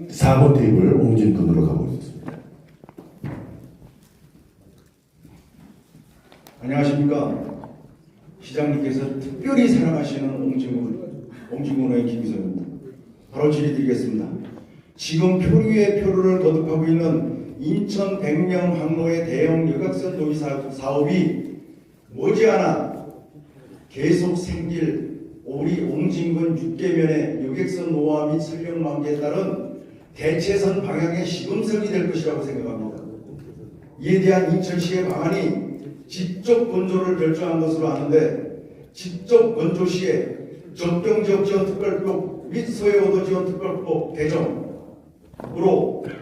[SPEAKER 1] 4번 테이블 옹진군으로 가고 있습니다.
[SPEAKER 21] 안녕하십니까. 시장님께서 특별히 사랑하시는 옹진군의 김희성입니다. 바로 질의드리겠습니다. 지금 표류의 표류를 거듭하고 있는 인천 백령 항로의 대형 여객선 도시 사업이 머지않아 계속 생길 우리 옹진군 6개면의 여객선 노화 및 설령 만기에 따른 대체선 방향의 시금석이 될 것이라고 생각합니다. 이에 대한 인천시의 방안이 직접 건조를 결정한 것으로 아는데 직접 건조 시에 적경지역지원특별법 및 서해오도지원특별법 개정으로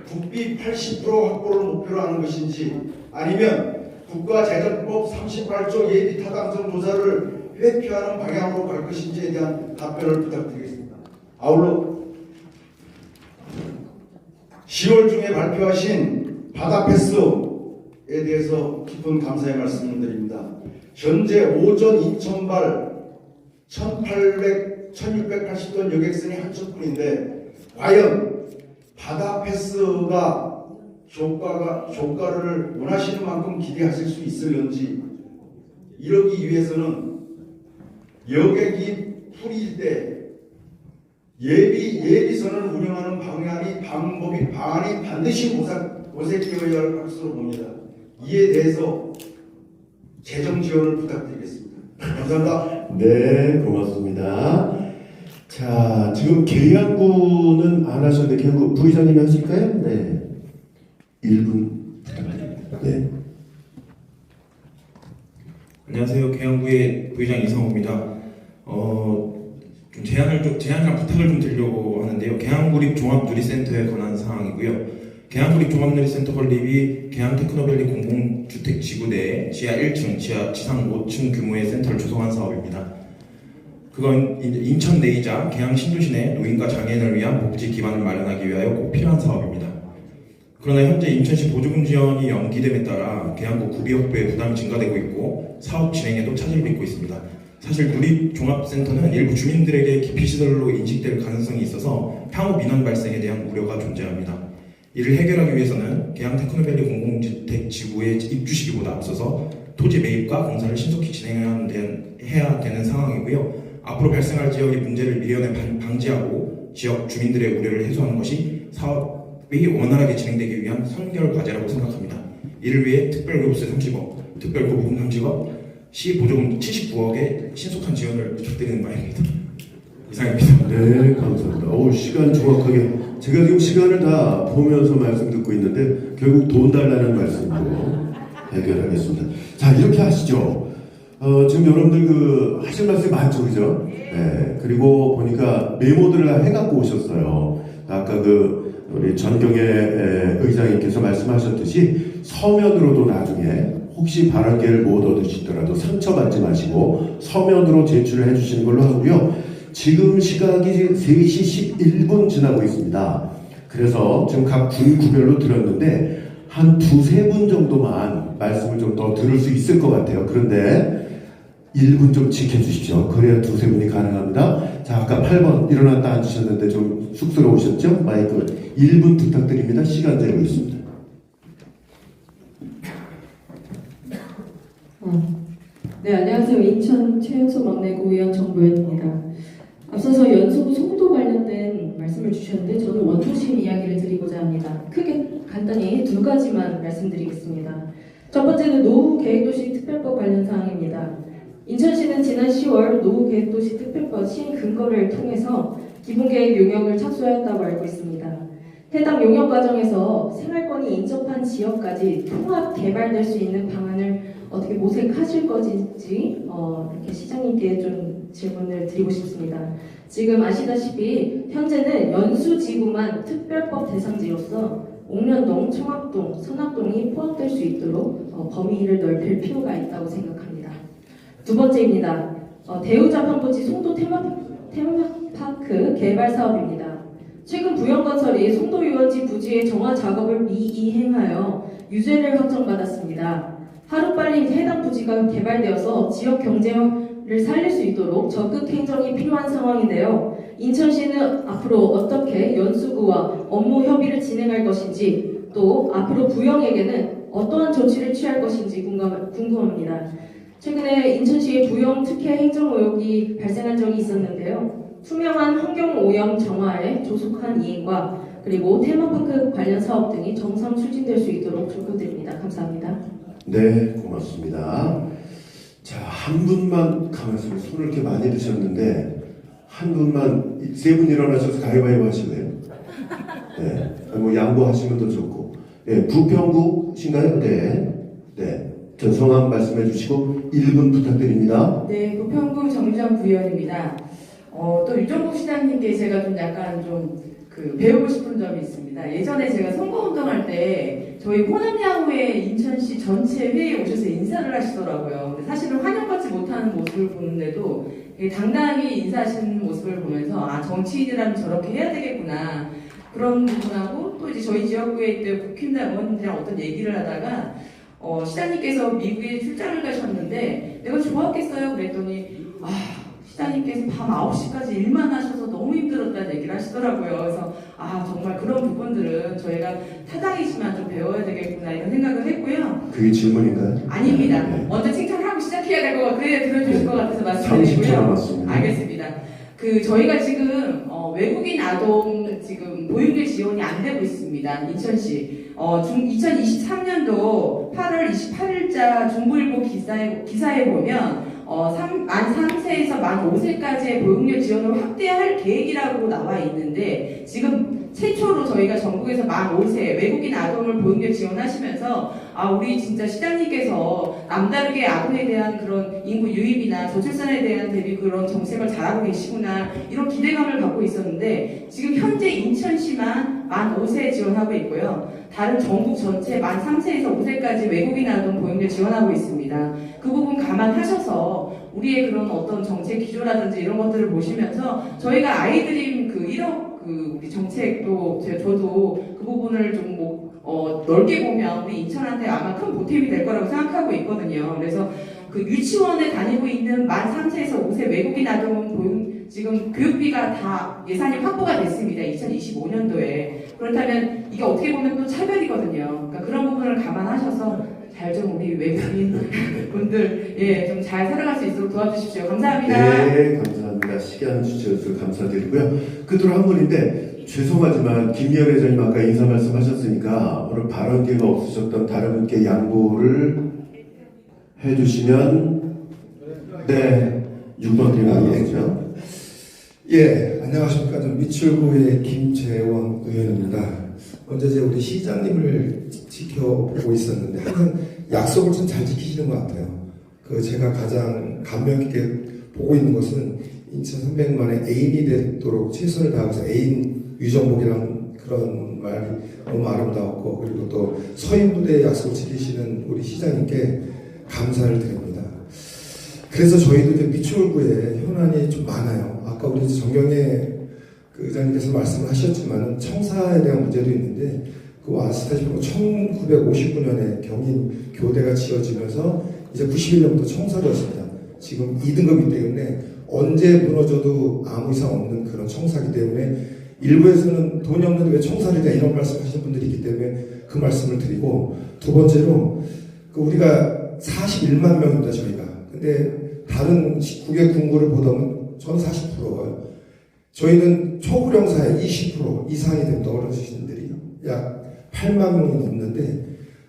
[SPEAKER 21] 국비 80% 확보를 목표로 하는 것인지 아니면 국가재정법 38조 예비타당성 조사를 회피하는 방향으로 갈 것인지에 대한 답변을 부탁드리겠습니다. 아울러 10월 중에 발표하신 바다패스에 대해서 깊은 감사의 말씀을 드립니다. 현재 오전 인천발 1680톤 여객선이 한 척뿐인데 과연 바다패스가 효과를 원하시는 만큼 기대하실 수 있을런지 이러기 위해서는 여객이 풀릴 때 예비선을 운영하는 방안이 반드시 모색되어야 할 것으로 봅니다. 이에 대해서 재정 지원을 부탁드리겠습니다. 감사합니다.
[SPEAKER 1] 네, 고맙습니다. 자, 지금 계양구는 안 하셨는데 계양구 부의장님이 하실까요? 네. 1분 부탁드립니다. 네.
[SPEAKER 11] 안녕하세요. 계양구의 부의장 이상호입니다. 좀 제안이랑 부탁을 좀 드리려고 하는데요. 계양구립 종합누리센터에 관한 사항이고요. 계양구립 종합누리센터 건립이 계양테크노밸리 공공주택 지구 내에 지하 1층, 지상 5층 규모의 센터를 조성한 사업입니다. 그건 인천 내이자 계양 신도시 내 노인과 장애인을 위한 복지 기반을 마련하기 위하여 꼭 필요한 사업입니다. 그러나 현재 인천시 보조금 지원이 연기됨에 따라 계양구 구비업부의 부담이 증가되고 있고 사업 진행에도 차질을 빚고 있습니다. 사실 누립종합센터는 일부 주민들에게 기피시설로 인식될 가능성이 있어서 향후 민원 발생에 대한 우려가 존재합니다. 이를 해결하기 위해서는 계양테크노밸리 공공주택 지구의 입주 시기보다 앞서서 토지 매입과 공사를 신속히 진행해야 되는 상황이고요. 앞으로 발생할 지역의 문제를 미연에 방지하고 지역 주민들의 우려를 해소하는 것이 사업이 원활하게 진행되기 위한 선결 과제라고 생각합니다. 이를 위해 특별교부세 30억, 특별고부금 30억, 시 보조금 79억의 신속한 지원을 부탁드리는 바입니다. 이상입니다.
[SPEAKER 1] 네, 감사합니다. 시간 정확하게. 제가 지금 시간을 다 보면서 말씀 듣고 있는데 결국 돈 달라는 말씀으로 해결하겠습니다. 자, 이렇게 하시죠. 지금 여러분들 하실 말씀이 많죠, 그죠? 네. 그리고 보니까 메모들을 다 해갖고 오셨어요. 아까 우리 전경의 의장님께서 말씀하셨듯이 서면으로도 나중에 혹시 발언 기회를 못 얻으시더라도 상처받지 마시고 서면으로 제출을 해주시는 걸로 하고요. 지금 시각이 3시 11분 지나고 있습니다. 그래서 지금 각 군구별로 들었는데 한 2-3분 정도만 말씀을 좀 더 들을 수 있을 것 같아요. 그런데 1분 좀 지켜주십시오. 그래야 2-3분이 가능합니다. 자, 아까 8번 일어났다 앉으셨는데 좀 쑥스러우셨죠? 마이크 1분 부탁드립니다. 시간 재고 있습니다.
[SPEAKER 2] 네, 안녕하세요. 인천 최연소 막내구의원 정보현입니다. 앞서서 연수구 송도 관련된 말씀을 주셨는데 저는 원도심 이야기를 드리고자 합니다. 크게 간단히 2가지만 말씀드리겠습니다. 첫 번째는 노후계획도시 특별법 관련 사항입니다. 인천시는 지난 10월 노후계획도시 특별법 시행 근거를 통해서 기본계획 용역을 착수하였다고 알고 있습니다. 해당 용역 과정에서 생활권이 인접한 지역까지 통합 개발될 수 있는 방안을 어떻게 모색하실 것인지 이렇게 시장님께 좀 질문을 드리고 싶습니다. 지금 아시다시피 현재는 연수지구만 특별법 대상지로서 옥련동, 청학동, 선학동이 포함될 수 있도록 범위를 넓힐 필요가 있다고 생각합니다. 두 번째입니다. 대우자판부지 송도 테마파크 개발 사업입니다. 최근 부영건설이 송도 유원지 부지의 정화 작업을 미이행하여 유죄를 확정받았습니다. 하루빨리 해당 부지가 개발되어서 지역 경제를 살릴 수 있도록 적극 행정이 필요한 상황인데요. 인천시는 앞으로 어떻게 연수구와 업무 협의를 진행할 것인지 또 앞으로 부영에게는 어떠한 조치를 취할 것인지 궁금합니다. 최근에 인천시의 부영 특혜 행정 의혹이 발생한 적이 있었는데요. 투명한 환경오염 정화에 조속한 이행과 그리고 테마파크 관련 사업 등이 정상 추진될 수 있도록 촉구드립니다. 감사합니다.
[SPEAKER 1] 네, 고맙습니다. 자, 한 분만 가만있어 손을 이렇게 많이 드셨는데 한 분만 3분 일어나셔서 가위바위보 하실래요? 네, 뭐 양보하시면 더 좋고. 네, 부평구신가요? 네, 네. 전 성함 말씀해 주시고 1분 부탁드립니다.
[SPEAKER 22] 네, 부평구 정유정 부의원입니다. 또 유정복 시장님께 제가 좀 약간 배우고 싶은 점이 있습니다. 예전에 제가 선거운동할 때 저희 호남야후의 인천시 전체 회의에 오셔서 인사를 하시더라고요. 근데 사실은 환영받지 못하는 모습을 보는데도 당당히 인사하시는 모습을 보면서 정치인이라면 저렇게 해야 되겠구나. 그런 부분하고 또 이제 저희 지역구에 때 국힘당 의원님들이랑 어떤 얘기를 하다가 시장님께서 미국에 출장을 가셨는데 내가 좋았겠어요? 그랬더니 시장님께서 밤 9시까지 일만 하셔서 너무 힘들었다는 얘기를 하시더라고요. 그래서 정말 그런 부분들은 저희가 타당이지만 좀 배워야 되겠구나 이런 생각을 했고요.
[SPEAKER 1] 그게 질문인가요?
[SPEAKER 22] 아닙니다.
[SPEAKER 1] 네.
[SPEAKER 22] 먼저 칭찬을 하고 시작해야 될 것 같아요. 들어주실 것 같아서
[SPEAKER 1] 30초
[SPEAKER 22] 말씀드리고요.
[SPEAKER 1] 남았습니다.
[SPEAKER 22] 알겠습니다. 저희가 지금 외국인 아동 지금 보육료 지원이 안 되고 있습니다. 인천시 2023년도 8월 28일자 중부일보 기사에 보면 만 3세에서 만 5세까지의 보육료 지원을 확대할 계획이라고 나와 있는데 지금 최초로 저희가 전국에서 만 5세 외국인 아동을 보육료 지원하시면서 우리 진짜 시장님께서 남다르게 아동에 대한 그런 인구 유입이나 저출산에 대한 대비 그런 정책을 잘하고 계시구나 이런 기대감을 갖고 있었는데 지금 현재 인천시만 만 5세 지원하고 있고요. 다른 전국 전체 만 3세에서 5세까지 외국인 아동 보육료 지원하고 있습니다. 그 부분 감안하셔서 우리의 그런 어떤 정책 기조라든지 이런 것들을 보시면서 저희가 아이드림 1억 우리 정책도 저도 그 부분을 좀 넓게 보면 우리 인천한테 아마 큰 보탬이 될 거라고 생각하고 있거든요. 그래서 그 유치원에 다니고 있는 만 3세에서 5세 외국인 아동은 지금 교육비가 다 예산이 확보가 됐습니다. 2025년도에. 그렇다면 이게 어떻게 보면 또 차별이거든요. 그러니까 그런 부분을 감안하셔서 잘 좀 우리 외국인 분들 좀 잘 살아갈 수 있도록 도와주십시오. 감사합니다.
[SPEAKER 1] 네, 감사합니다. 시간 주셔서 감사드리고요. 끝으로 한 분인데 죄송하지만 김미연 회장님 아까 인사 말씀하셨으니까 오늘 발언 기회가 없으셨던 다른 분께 양보를 해주시면 네 6번 드리겠습니다.
[SPEAKER 20] 예, 안녕하십니까. 저는 미출구의 김재원 의원입니다. 먼저 이제 우리 시장님을 지켜보고 있었는데 항상 약속을 좀 잘 지키시는 것 같아요. 제가 가장 감명 깊게 보고 있는 것은 인천 300만의 애인이 되도록 최선을 다해서 애인 유정복이라는 그런 말이 너무 아름다웠고, 그리고 또 서인부대의 약속을 지키시는 우리 시장님께 감사를 드립니다. 그래서 저희도 이제 미추홀구에 현안이 좀 많아요. 아까 우리 정경혜 의장님께서 말씀을 하셨지만 청사에 대한 문제도 있는데, 아시다시피 1959년에 경인 교대가 지어지면서 이제 91년부터 청사되었습니다. 지금 2등급이기 때문에 언제 무너져도 아무 이상 없는 그런 청사이기 때문에 일부에서는 돈이 없는데 왜 청사를 해 이런 말씀 하시는 분들이 있기 때문에 그 말씀을 드리고, 두 번째로 우리가 41만 명입니다, 저희가. 근데 다른 국외 군구를 보다면 저는 40%예요. 저희는 초고령사의 20% 이상이 됩니다. 어르신들이요. 약 8만 명이 넘는데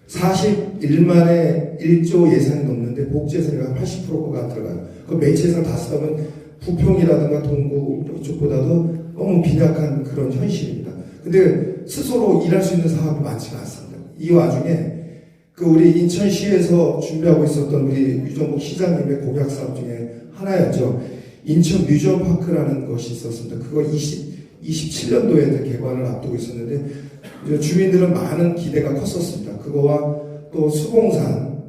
[SPEAKER 20] 41만에 1조 예산이 넘는데 복지예산이 한 80%가 들어가요. 그 매체에서 다 쓰면 부평이라든가 동구 이쪽보다도 너무 빈약한 그런 현실입니다. 근데 스스로 일할 수 있는 사업이 많지가 않습니다. 이 와중에 우리 인천시에서 준비하고 있었던 우리 유정복 시장님의 공약 사업 중에 하나였죠. 인천 뮤지엄 파크라는 것이 있었습니다. 그거 27년도에 개관을 앞두고 있었는데 주민들은 많은 기대가 컸었습니다. 그거와 또 수봉산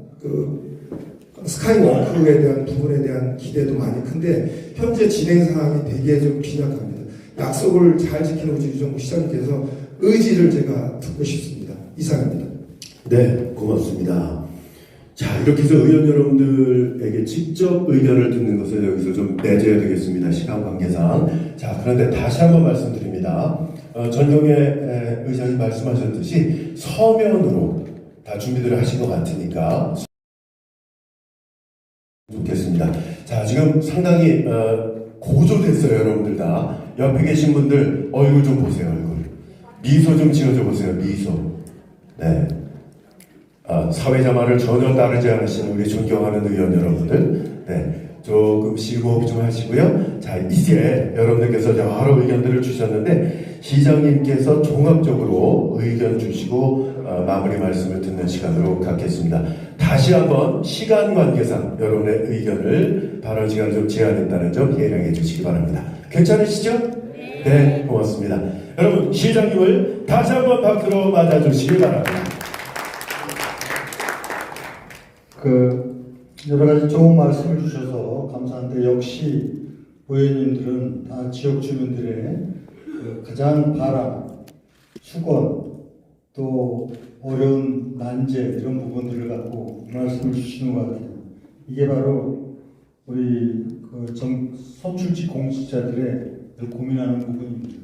[SPEAKER 20] 스카이워크에 대한 부분에 대한 기대도 많이 큰데 현재 진행 상황이 되게 좀 빈약합니다. 약속을 잘 지키는 우리 유정복 시장님께서 의지를 제가 듣고 싶습니다. 이상입니다.
[SPEAKER 1] 네, 고맙습니다. 자, 이렇게 해서 의원 여러분들에게 직접 의견을 듣는 것을 여기서 좀 내줘야 되겠습니다. 시간 관계상. 자, 그런데 다시 한번 말씀드립니다. 전경혜 의장이 말씀하셨듯이 서면으로 다 준비들을 하신 것 같으니까 좋겠습니다. 자, 지금 상당히 고조됐어요, 여러분들 다. 옆에 계신 분들 얼굴 좀 보세요, 얼굴. 미소 좀 지어줘 보세요, 미소. 네. 사회자만을 전혀 따르지 않으시는 우리 존경하는 의원 여러분들, 네, 조금 실호흡 좀 하시고요. 자, 이제 여러분들께서 여러 의견들을 주셨는데 시장님께서 종합적으로 의견 주시고 마무리 말씀을 듣는 시간으로 갖겠습니다. 다시 한번 시간 관계상 여러분의 의견을 발언 시간을 좀 제한했다는 점 이해해 주시기 바랍니다. 괜찮으시죠? 네, 고맙습니다. 여러분, 시장님을 다시 한번 박수로 맞아주시기 바랍니다.
[SPEAKER 13] 여러 가지 좋은 말씀을 주셔서 감사한데, 역시 의원님들은 다 지역 주민들의 가장 바람, 수건, 또 어려운 난제 이런 부분들을 갖고 말씀을 주시는 것 같아요. 이게 바로 우리 선출직 공직자들의 고민하는 부분입니다.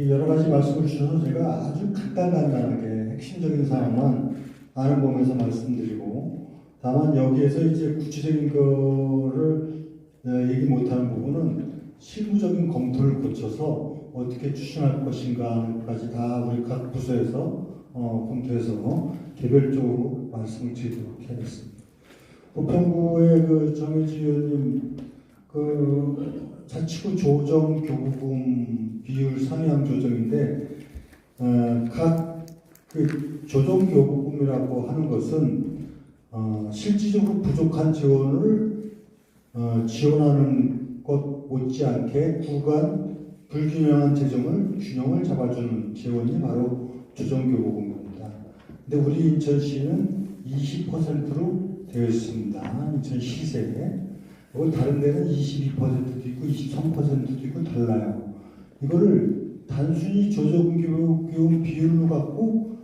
[SPEAKER 13] 여러 가지 말씀을 주셔서 제가 아주 간단하게 핵심적인 사항만 아는 범위에서 말씀드리고, 다만 여기에서 이제 구체적인 거를 얘기 못하는 부분은 실무적인 검토를 거쳐서 어떻게 추진할 것인가까지 다 우리 각 부서에서 검토해서 개별적으로 말씀을 드리도록 하겠습니다. 부평구의 정혜지 의원님 자치구 조정 교부금 비율 상향 조정인데, 각 조정 교부금이라고 하는 것은 실질적으로 부족한 지원을 지원하는 것 못지않게 구간 불균형한 재정을 균형을 잡아주는 지원이 바로 조정 교부금입니다. 근데 우리 인천시는 20%로 되어 있습니다. 인천시세에. 다른 데는 22%도 있고 23%도 있고 달라요. 이거를 단순히 조정교부금 비율로 갖고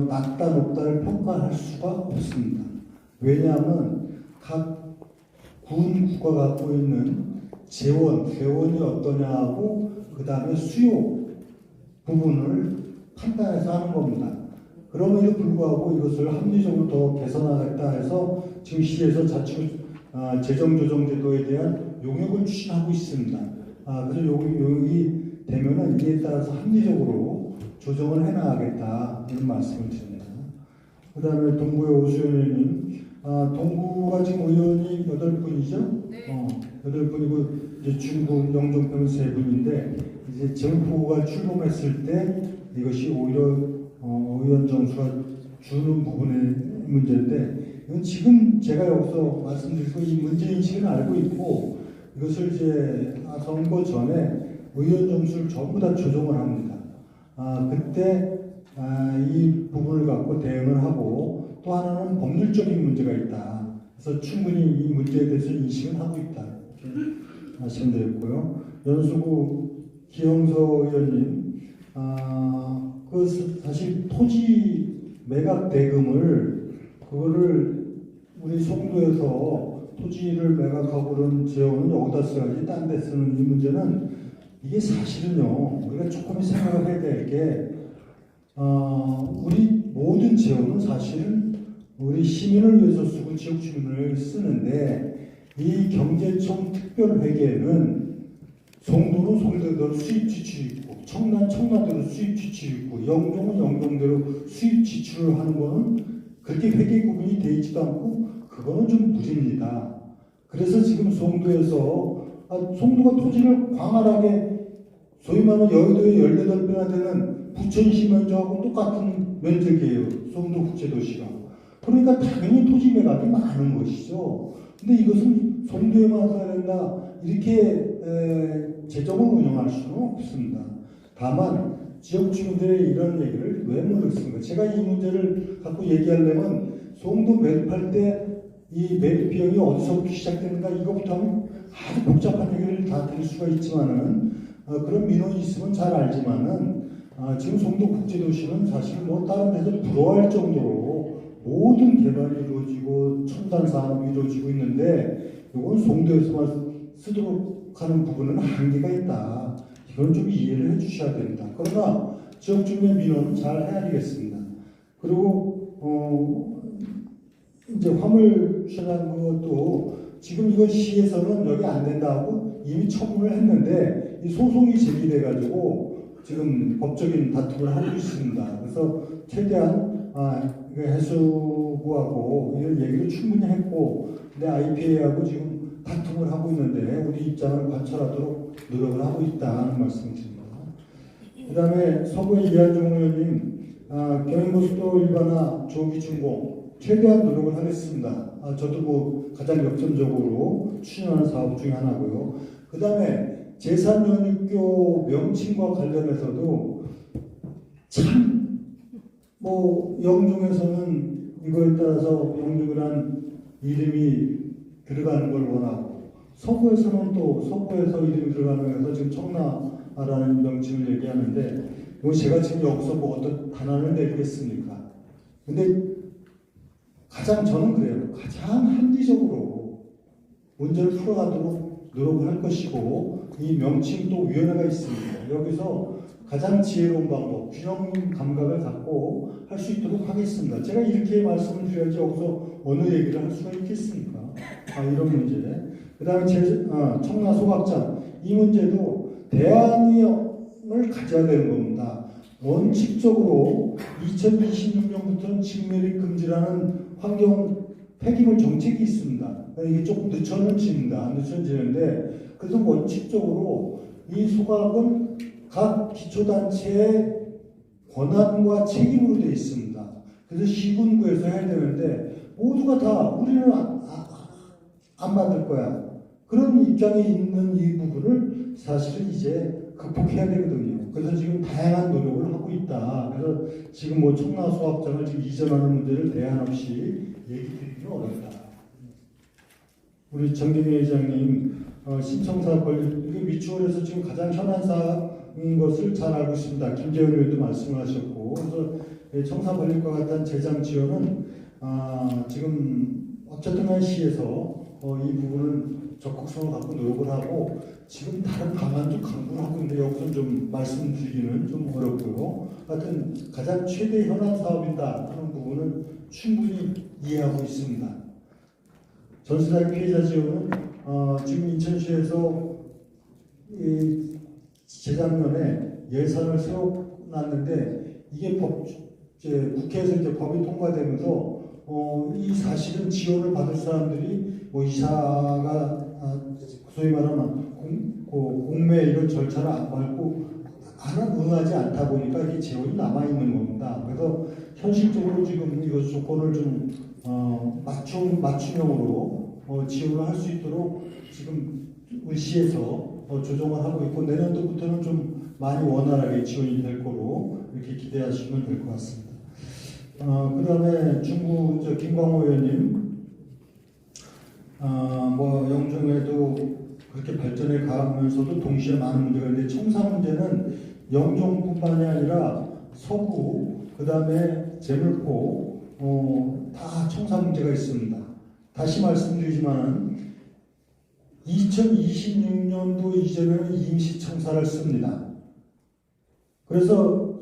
[SPEAKER 13] 낮다 높다를 평가할 수가 없습니다. 왜냐하면 각 군구가 갖고 있는 재원이 어떠냐하고 그 다음에 수요 부분을 판단해서 하는 겁니다. 그럼에도 불구하고 이것을 합리적으로 더 개선하겠다 해서 지금 시에서 자치구 재정조정제도에 대한 용역을 추진하고 있습니다. 그래서 여기 되면은 이에 따라서 합리적으로 조정을 해나가겠다 이런 말씀을 드립니다. 그 다음에 동구의 오수연 의원님, 동구가 지금 의원이 8분이죠?
[SPEAKER 2] 네.
[SPEAKER 13] 8분이고 이제 중구 영종평 3분인데 이제 정부가 출범했을 때 이것이 오히려 의원 정수가 주는 부분의 문제인데 이건 지금 제가 여기서 말씀드리고 이 문제인식은 알고 있고 이것을 이제 선거 전에 의원 정수를 전부 다 조정을 합니다. 그때 이 부분을 갖고 대응을 하고 또 하나는 법률적인 문제가 있다. 그래서 충분히 이 문제에 대해서 인식은 하고 있다. 이렇게 하시면 되겠고요. 연수구 기영서 의원님, 그 사실 토지 매각 대금을 그거를 우리 송도에서 토지를 매각하고 그런 지역은 여기다 써야지 딴 데 쓰는 이 문제는 이게 사실은요 우리가 조금 생각을 해야 될 게 우리 모든 지역은 사실은 우리 시민을 위해서 쓰고 지역 주민을 쓰는데 이 경제청 특별회계는 송도는 송도대로 수입 지출이 있고 청라대로 수입 지출이 있고 영종은 영종대로 수입 지출을 하는 거는 그렇게 회계 구분이 되어 있지도 않고 그거는 좀 무리입니다. 그래서 지금 송도에서 송도가 토지를 광활하게 소위 말하는 여의도의 18배나 되는 부천시 면적하고 똑같은 면적이에요. 송도 국제도시가. 그러니까 당연히 토지 매각이 많은 것이죠. 근데 이것은 송도에만 써야 된다. 이렇게 재정을 운영할 수는 없습니다. 다만 지역 주민들의 이런 얘기를 왜 모르겠습니까? 제가 이 문제를 갖고 얘기하려면 송도 매립할 때 이 매립 비용이 어디서부터 시작되는가 이것부터 하면 아주 복잡한 얘기를 다 드릴 수가 있지만은 그런 민원이 있으면 잘 알지만은 지금 송도 국제도시는 사실 뭐 다른 데서 부러워할 정도로 모든 개발이 이루어지고 첨단 산업이 이루어지고 있는데 이건 송도에서만 쓰도록 하는 부분은 한계가 있다. 이건 좀 이해를 해주셔야 됩니다. 그러나 지역 주민의 민원은 잘 헤아리겠습니다. 그리고 이제 화물 현황 것도 지금 이거 시에서는 여기 안 된다고 이미 처분을 했는데 이 소송이 제기돼가지고 지금 법적인 다툼을 하고 있습니다. 그래서 최대한 해수부하고 이런 얘기를 충분히 했고 근데 IPA하고 지금 다툼을 하고 있는데 우리 입장을 관철하도록 노력을 하고 있다는 말씀드립니다. 그 다음에 서구의 이한종 의원님 경인고속도로 일반화 조기 준공 최대한 노력을 하겠습니다. 저도 뭐 가장 역점적으로 추진하는 사업 중에 하나고요. 그 다음에 제3연육교 명칭과 관련해서도 참 뭐 영종에서는 이거에 따라서 영종이라는 이름이 들어가는 걸 원하고 서구에서는 또 서구에서 이름이 들어가는 거에서 지금 청라라는 명칭을 얘기하는데 이거 제가 지금 여기서 뭐 어떤 단안을 내리겠습니까? 근데 가장 저는 그래요. 가장 합리적으로 문제를 풀어가도록 노력을 할 것이고 이 명칭도 위원회가 있습니다. 여기서 가장 지혜로운 방법, 균형 감각을 갖고 할 수 있도록 하겠습니다. 제가 이렇게 말씀을 드려야지 여기서 어느 얘기를 할 수가 있겠습니까? 이런 문제. 그 다음에 청라 소각장 이 문제도 대안을 가져야 되는 겁니다. 원칙적으로 2026년부터는 직매립 금지라는 환경 폐기물 정책이 있습니다. 이게 조금 늦춰는 집니다. 늦춰는 지는데 그래서 원칙적으로 이 소각은 각 기초단체의 권한과 책임으로 되어 있습니다. 그래서 시군구에서 해야 되는데 모두가 다 우리는 안 받을 거야. 그런 입장에 있는 이 부분을 사실은 이제 극복해야 되거든요. 그래서 지금 다양한 노력을 하고 있다. 그래서 지금 뭐 청라 소각장을 지금 이전하는 문제를 대안 없이 얘기 드리기는 어렵다. 우리 정경희 회장님 신청사 권리 이게 미추홀에서 지금 가장 현안 사항인 것을 잘 알고 있습니다. 김재현 의원도 말씀을 하셨고 그래서 청사 권리과 같은 재정 지원은 지금 어쨌든 간 시에서 이 부분은 적극성을 갖고 노력을 하고 지금 다른 방안도 강구를 하고 있는데 여기서 좀 말씀드리기는 좀 어렵고요. 하여튼 가장 최대 현안 사업이다 하는 부분은 충분히 이해하고 있습니다. 전세자금 피해자 지원은 지금 인천시에서 이 재작년에 예산을 세워놨는데 이게 국회에서 이제 법이 통과되면서 이 사실은 지원을 받을 사람들이 뭐 이사가 소위 말하면 공매 이런 절차를 안 밟고 응하지 않다 보니까 이게 재원이 남아 있는 겁니다. 그래서 현실적으로 지금 이거 조건을 좀 맞춤형으로 지원을 할 수 있도록 지금 우리 시에서 조정을 하고 있고 내년도부터는 좀 많이 원활하게 지원이 될 거로 이렇게 기대하시면 될 것 같습니다. 그 다음에 중구 김광호 의원님, 뭐 영종에도 그렇게 발전해 가면서도 동시에 많은 문제가 있는데 청사 문제는 영종뿐만이 아니라 서구, 그 다음에 제물포 다 청사 문제가 있습니다. 다시 말씀드리지만 2026년도 이전에는 임시청사를 씁니다. 그래서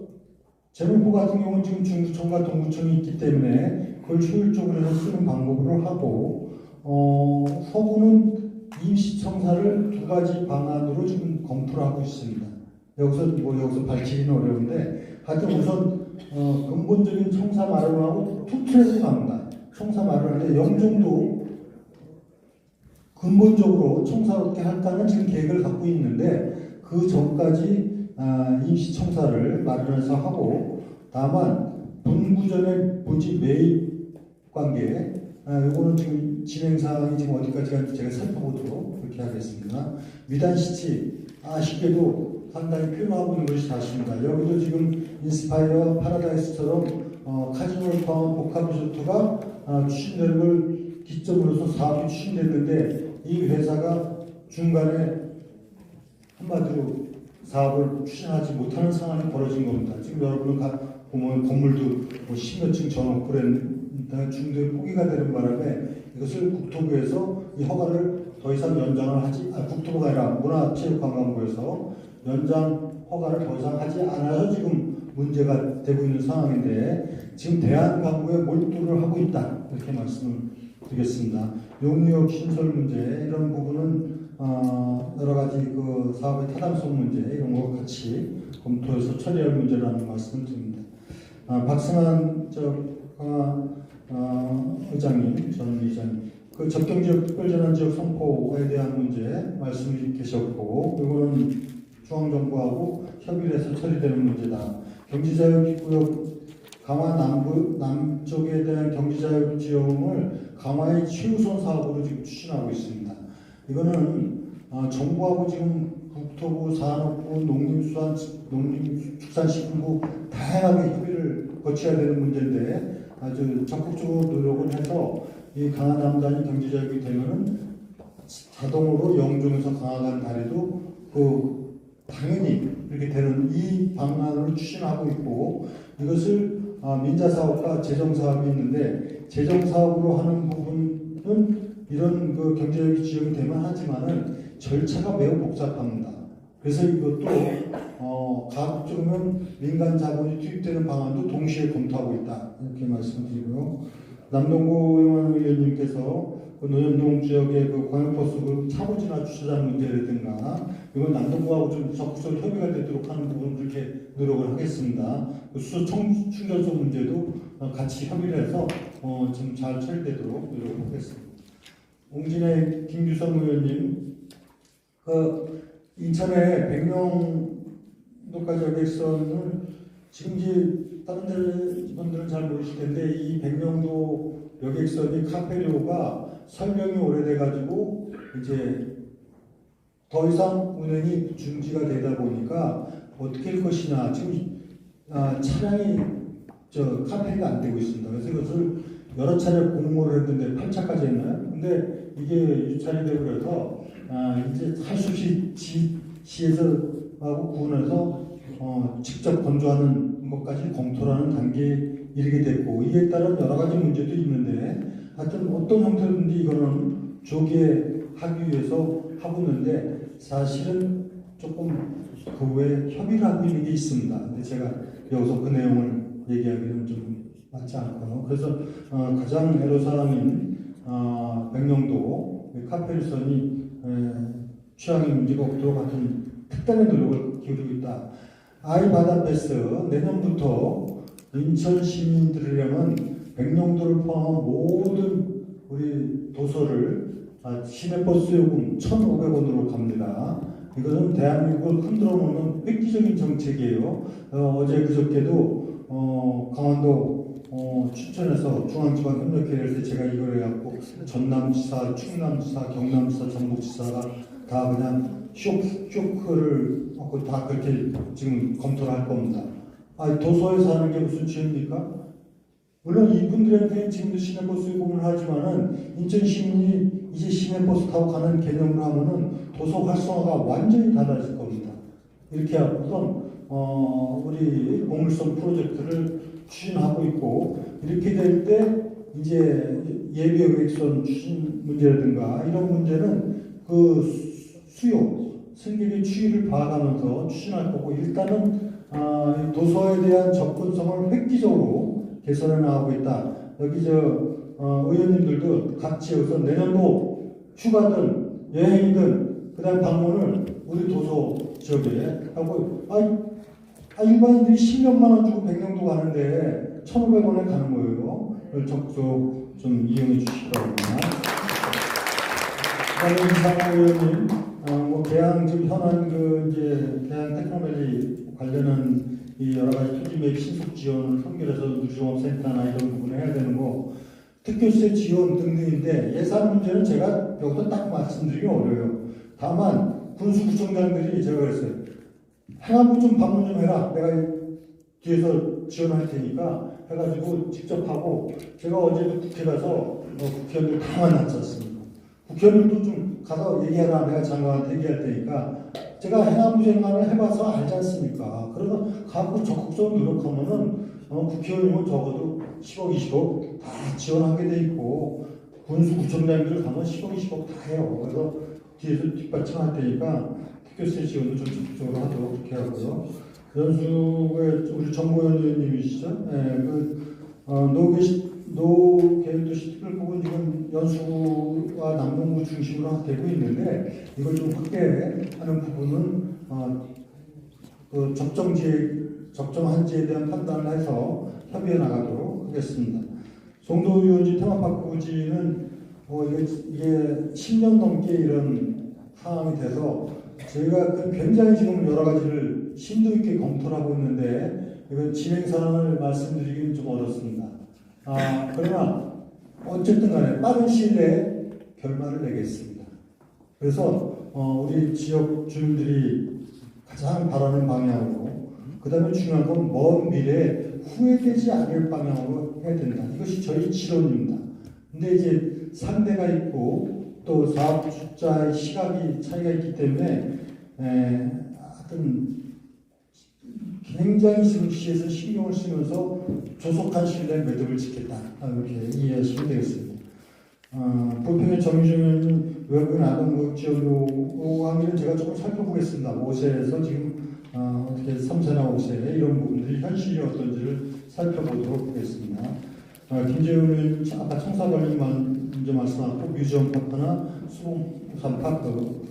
[SPEAKER 13] 제물포 같은 경우는 지금 중구청과 동구청이 있기 때문에 그걸 효율적으로 해서 쓰는 방법으로 하고 서구는 임시청사를 두 가지 방안으로 지금 검토를 하고 있습니다. 여기서 밝히기는 어려운데 하여튼 우선 근본적인 청사 마련을 하고 투트레스 갑니다. 청사 마련하는데 영종도 근본적으로 청사 어떻게 할까는 지금 계획을 갖고 있는데 그 전까지 임시청사를 마련해서 하고 다만 분구전의 부지 매입 관계 이거는 지금 진행 사항이 지금 어디까지 가는지 제가 살펴보도록 그렇게 하겠습니다. 미단시티 아쉽게도 상당히 필요하고 있는 것이 사실입니다. 여기도 지금 인스파이어 파라다이스처럼 카지노를 포함한 복합리조트가 추진되는 걸 기점으로서 사업이 추진됐는데 이 회사가 중간에 한마디로 사업을 추진하지 못하는 상황이 벌어진 겁니다. 지금 여러분 보면 건물도 뭐 10몇 층 전업 그랬는데 중도에 포기가 되는 바람에 이것을 국토부에서 이 허가를 더 이상 연장을 국토부가 아니라 문화체육관광부에서 연장 허가를 더 이상 하지 않아서 지금 문제가 되고 있는 상황인데 지금 대한광부에 몰두를 하고 있다 이렇게 말씀을 드리겠습니다. 용역 신설 문제 이런 부분은 여러 가지 그 사업의 타당성 문제 이런 거 같이 검토해서 처리할 문제라는 말씀을 드립니다. 박승환 의장님, 전 의장님, 그 접경지역 특별재난지역 선포에 대한 문제 말씀이 계셨고 이거는 중앙정부하고 협의를 해서 처리되는 문제다. 경제자유구역 강화 남쪽에 대한 경제자유지역을 강화의 최우선 사업으로 지금 추진하고 있습니다. 이거는 정부하고 지금 국토부, 산업부, 농림축산식품부 다양하게 협의를 거쳐야 되는 문제인데 아주 적극적으로 노력을 해서 이 강화남단이 경제자유이 되면은 자동으로 영종에서 강화간 다리도 당연히 이렇게 되는 이 방안으로 추진하고 있고 이것을 민자사업과 재정사업이 있는데 재정사업으로 하는 부분은 이런 그 경제적 지역이 되면 하지만은 절차가 매우 복잡합니다. 그래서 이것도 가급적이면 민간 자본이 투입되는 방안도 동시에 검토하고 있다 이렇게 말씀드리고요. 남동구 의원님께서 그 노현동 지역의 그 광역버스 그 차고 진화 주차장 문제라든가 이건 남동구하고 좀 적극적으로 협의가 되도록 하는 부분 그렇게 노력을 하겠습니다. 그 수소 충전소 문제도 같이 협의를 해서 좀 잘 처리되도록 노력을 하겠습니다. 옹진의 김규성 의원님, 인천의 백령도까지 여객선을 지금 이제 다른 데 분들은 잘 모르실 텐데 이 백령도 여객선이 카페리오가 설명이 오래돼가지고 이제 더 이상 운행이 중지가 되다 보니까 어떻게 할 것이냐 지금 차량이 카페가 안 되고 있습니다. 그래서 이것을 여러 차례 공모를 했는데 8차까지 했나요? 근데 이게 유찰이 되고 그래서 이제 할 수 없이 시에서 하고 구분해서 직접 건조하는 것까지 검토하는 단계에 이르게 됐고 이에 따른 여러 가지 문제도 있는데 하여튼 어떤 형태든지 이거는 조기에 하기 위해서 하고 있는데 사실은 조금 그 외에 협의를 하고 있는 게 있습니다. 근데 제가 여기서 그 내용을 얘기하기는 좀 맞지 않고요. 그래서 가장 애로사항인 백령도 카페일선이 취향의 문제가 없도록 하여튼 특단의 노력을 기울이고 있다. 아이바다페스트 내년부터 인천 시민들이라면 백령도를 포함한 모든 우리 도서를 시내버스 요금 1,500원으로 갑니다. 이것은 대한민국을 흔들어 놓는 획기적인 정책이에요. 어제 그저께도 강원도 춘천에서 중앙지방협력회의를 때 제가 이걸 해갖고 전남지사, 충남지사, 경남지사, 전북지사가 다 그냥 쇼크를 먹고 다 그렇게 지금 검토를 할 겁니다. 도서에서 하는 게 무슨 죄입니까? 물론 이분들한테 지금도 시내버스 요금을 하지만은 인천 시민이 이제 시내버스 타고 가는 개념으로 하면은 도서 활성화가 완전히 달라질 겁니다. 이렇게 하고선 우리 보물섬 프로젝트를 추진하고 있고 이렇게 될 때 이제 예비여객선 추진 문제라든가 이런 문제는 그 수요 승객의 추이를 봐가면서 추진할 거고 일단은 도서에 대한 접근성을 획기적으로 개선해 나가고 있다. 여기 의원님들도 각 지역에서 내년도 휴가든 여행이든 그다음 방문을 우리 도서 지역에 하고 일반인들이 10몇만 원 주고 백령도 가는데 1,500원에 가는 거예요. 그걸 적극 좀 이용해 주시기 바랍니다. 그다음에 이상호 의원님 계양 지금 현안 계양 테크노밸리 관련한 이 여러 가지 토지 매입 신속 지원을 선결해서 누리종합센터나 이런 부분을 해야 되는 거, 특교세 지원 등등인데 예산 문제는 제가 여기서 딱 말씀드리기 어려워요. 다만 군수구청장들이 제가 그랬어요. 행안부 좀 방문 좀 해라. 내가 뒤에서 지원할 테니까 해가지고 직접 하고 제가 어제도 국회 가서 국회의원들 다 만났지 않습니까? 국회의원들도 좀 가서 얘기하라. 내가 장관한테 얘기할 테니까 제가 행안부 장관을 해봐서 알지 않습니까? 그러면 갖고 적극적으로 노력하면은 국회의원이면 적어도 10억, 20억 다 지원하게 돼 있고 군수구청장들 가면 10억, 20억 다 해요. 그래서 뒤에서 뒷받침할 테니까 특교세 지원도 좀 적극적으로 하도록 그렇게 하고요. 연수의 우리 정보현 의원님이시죠? 네, 노계획도시 특별법은 지금 연수와 남동구 중심으로 되고 있는데 이걸 좀 확대하는 부분은 그 적정한지에 대한 판단을 해서 협의해 나가도록 하겠습니다. 송도유원지 테마파크 부지는 이게 10년 넘게 이런 상황이 돼서 저희가 굉장히 지금 여러 가지를 심도 있게 검토를 하고 있는데 이건 진행 사항을 말씀드리기는 좀 어렵습니다. 그러나 어쨌든 간에 빠른 시일 내에 결말을 내겠습니다. 그래서 우리 지역 주민들이 가장 바라는 방향으로 그 다음에 중요한 건 먼 미래에 후회되지 않을 방향으로 해야 된다. 이것이 저희 지론입니다. 근데 이제 상대가 있고 또 사업 숫자의 시각이 차이가 있기 때문에 하여튼 굉장히 지금 시에서 신경을 쓰면서 조속한 시일 내에 매듭을 짓겠다. 이렇게 이해하시면 되겠습니다. 부평의 정유정 외국인 아동 지원료 항의는 제가 조금 살펴보겠습니다. 5세에서 지금 어떻게 3세나 5세 이런 부분들이 현실이 어떤지를 살펴보도록 하겠습니다. 김재훈 의원님 아까 청사관리만 먼저 말씀하셨고 뮤지엄 파크나 수봉산 파크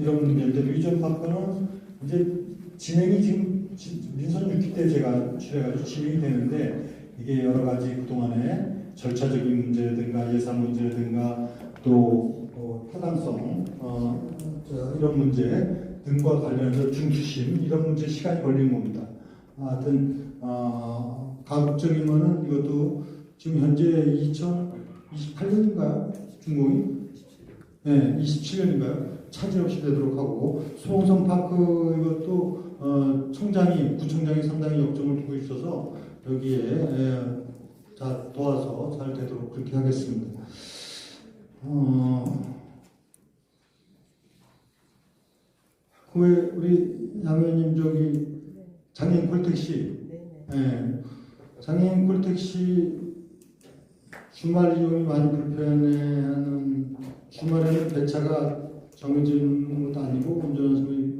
[SPEAKER 13] 이런 문제인데 뮤지엄 파크는 이제 진행이 지금 민선 6기 때 제가 출해가지고 진행이 되는데 이게 여러 가지 그동안에 절차적인 문제라든가 예산 문제라든가 또 타당성 이런 문제 등과 관련해서 중추심 이런 문제 시간이 걸린 겁니다. 하여튼 가급적이면은 이것도 지금 현재 2028년인가요? 중공이? 네, 27년인가요? 차질 없이 되도록 하고 소홍성 파크 이것도 구청장이 상당히 역점을 두고 있어서 여기에 다 도와서 잘 되도록 그렇게 하겠습니다. 왜 우리 양 의원님 장애인 콜택시 장애인 콜택시 주말 이용이 많이 불편해하는 주말에는 배차가 정해진 것도 아니고 운전하는 사람이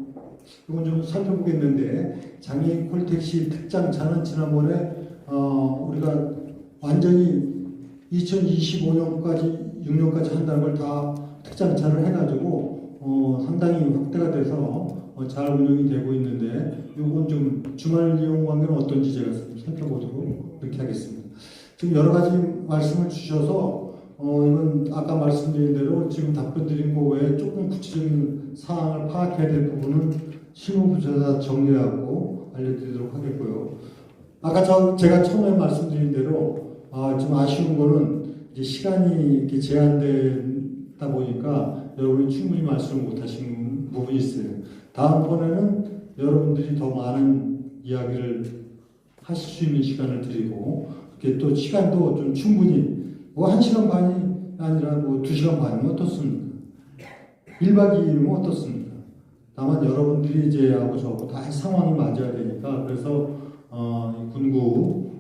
[SPEAKER 13] 이건 좀 살펴보겠는데 장애인 콜택시 특장차는 지난번에 우리가 완전히 2025년까지 6년까지 한다는 걸 다 특장차를 해가지고 상당히 확대가 돼서 잘 운영이 되고 있는데 이건 좀 주말 이용 관계는 어떤지 제가 살펴보도록 그렇게 하겠습니다. 지금 여러 가지 말씀을 주셔서 이건 아까 말씀드린 대로 지금 답변 드린 거 외에 조금 구체적인 사항을 파악해야 될 부분은 실무부처에서 정리하고 알려드리도록 하겠고요. 아까 제가 처음에 말씀드린 대로 좀 아쉬운 거는 이제 시간이 이렇게 제한되다 보니까 여러분이 충분히 말씀을 못 하신 부분이 있어요. 다음번에는 여러분들이 더 많은 이야기를 하실 수 있는 시간을 드리고, 이렇게 또 시간도 좀 충분히, 1시간 반이 아니라 2시간 반이면 어떻습니까? 1박 2일이면 어떻습니까? 다만 여러분들이 이제 하고 저하고 다 상황이 맞아야 되니까, 그래서 군구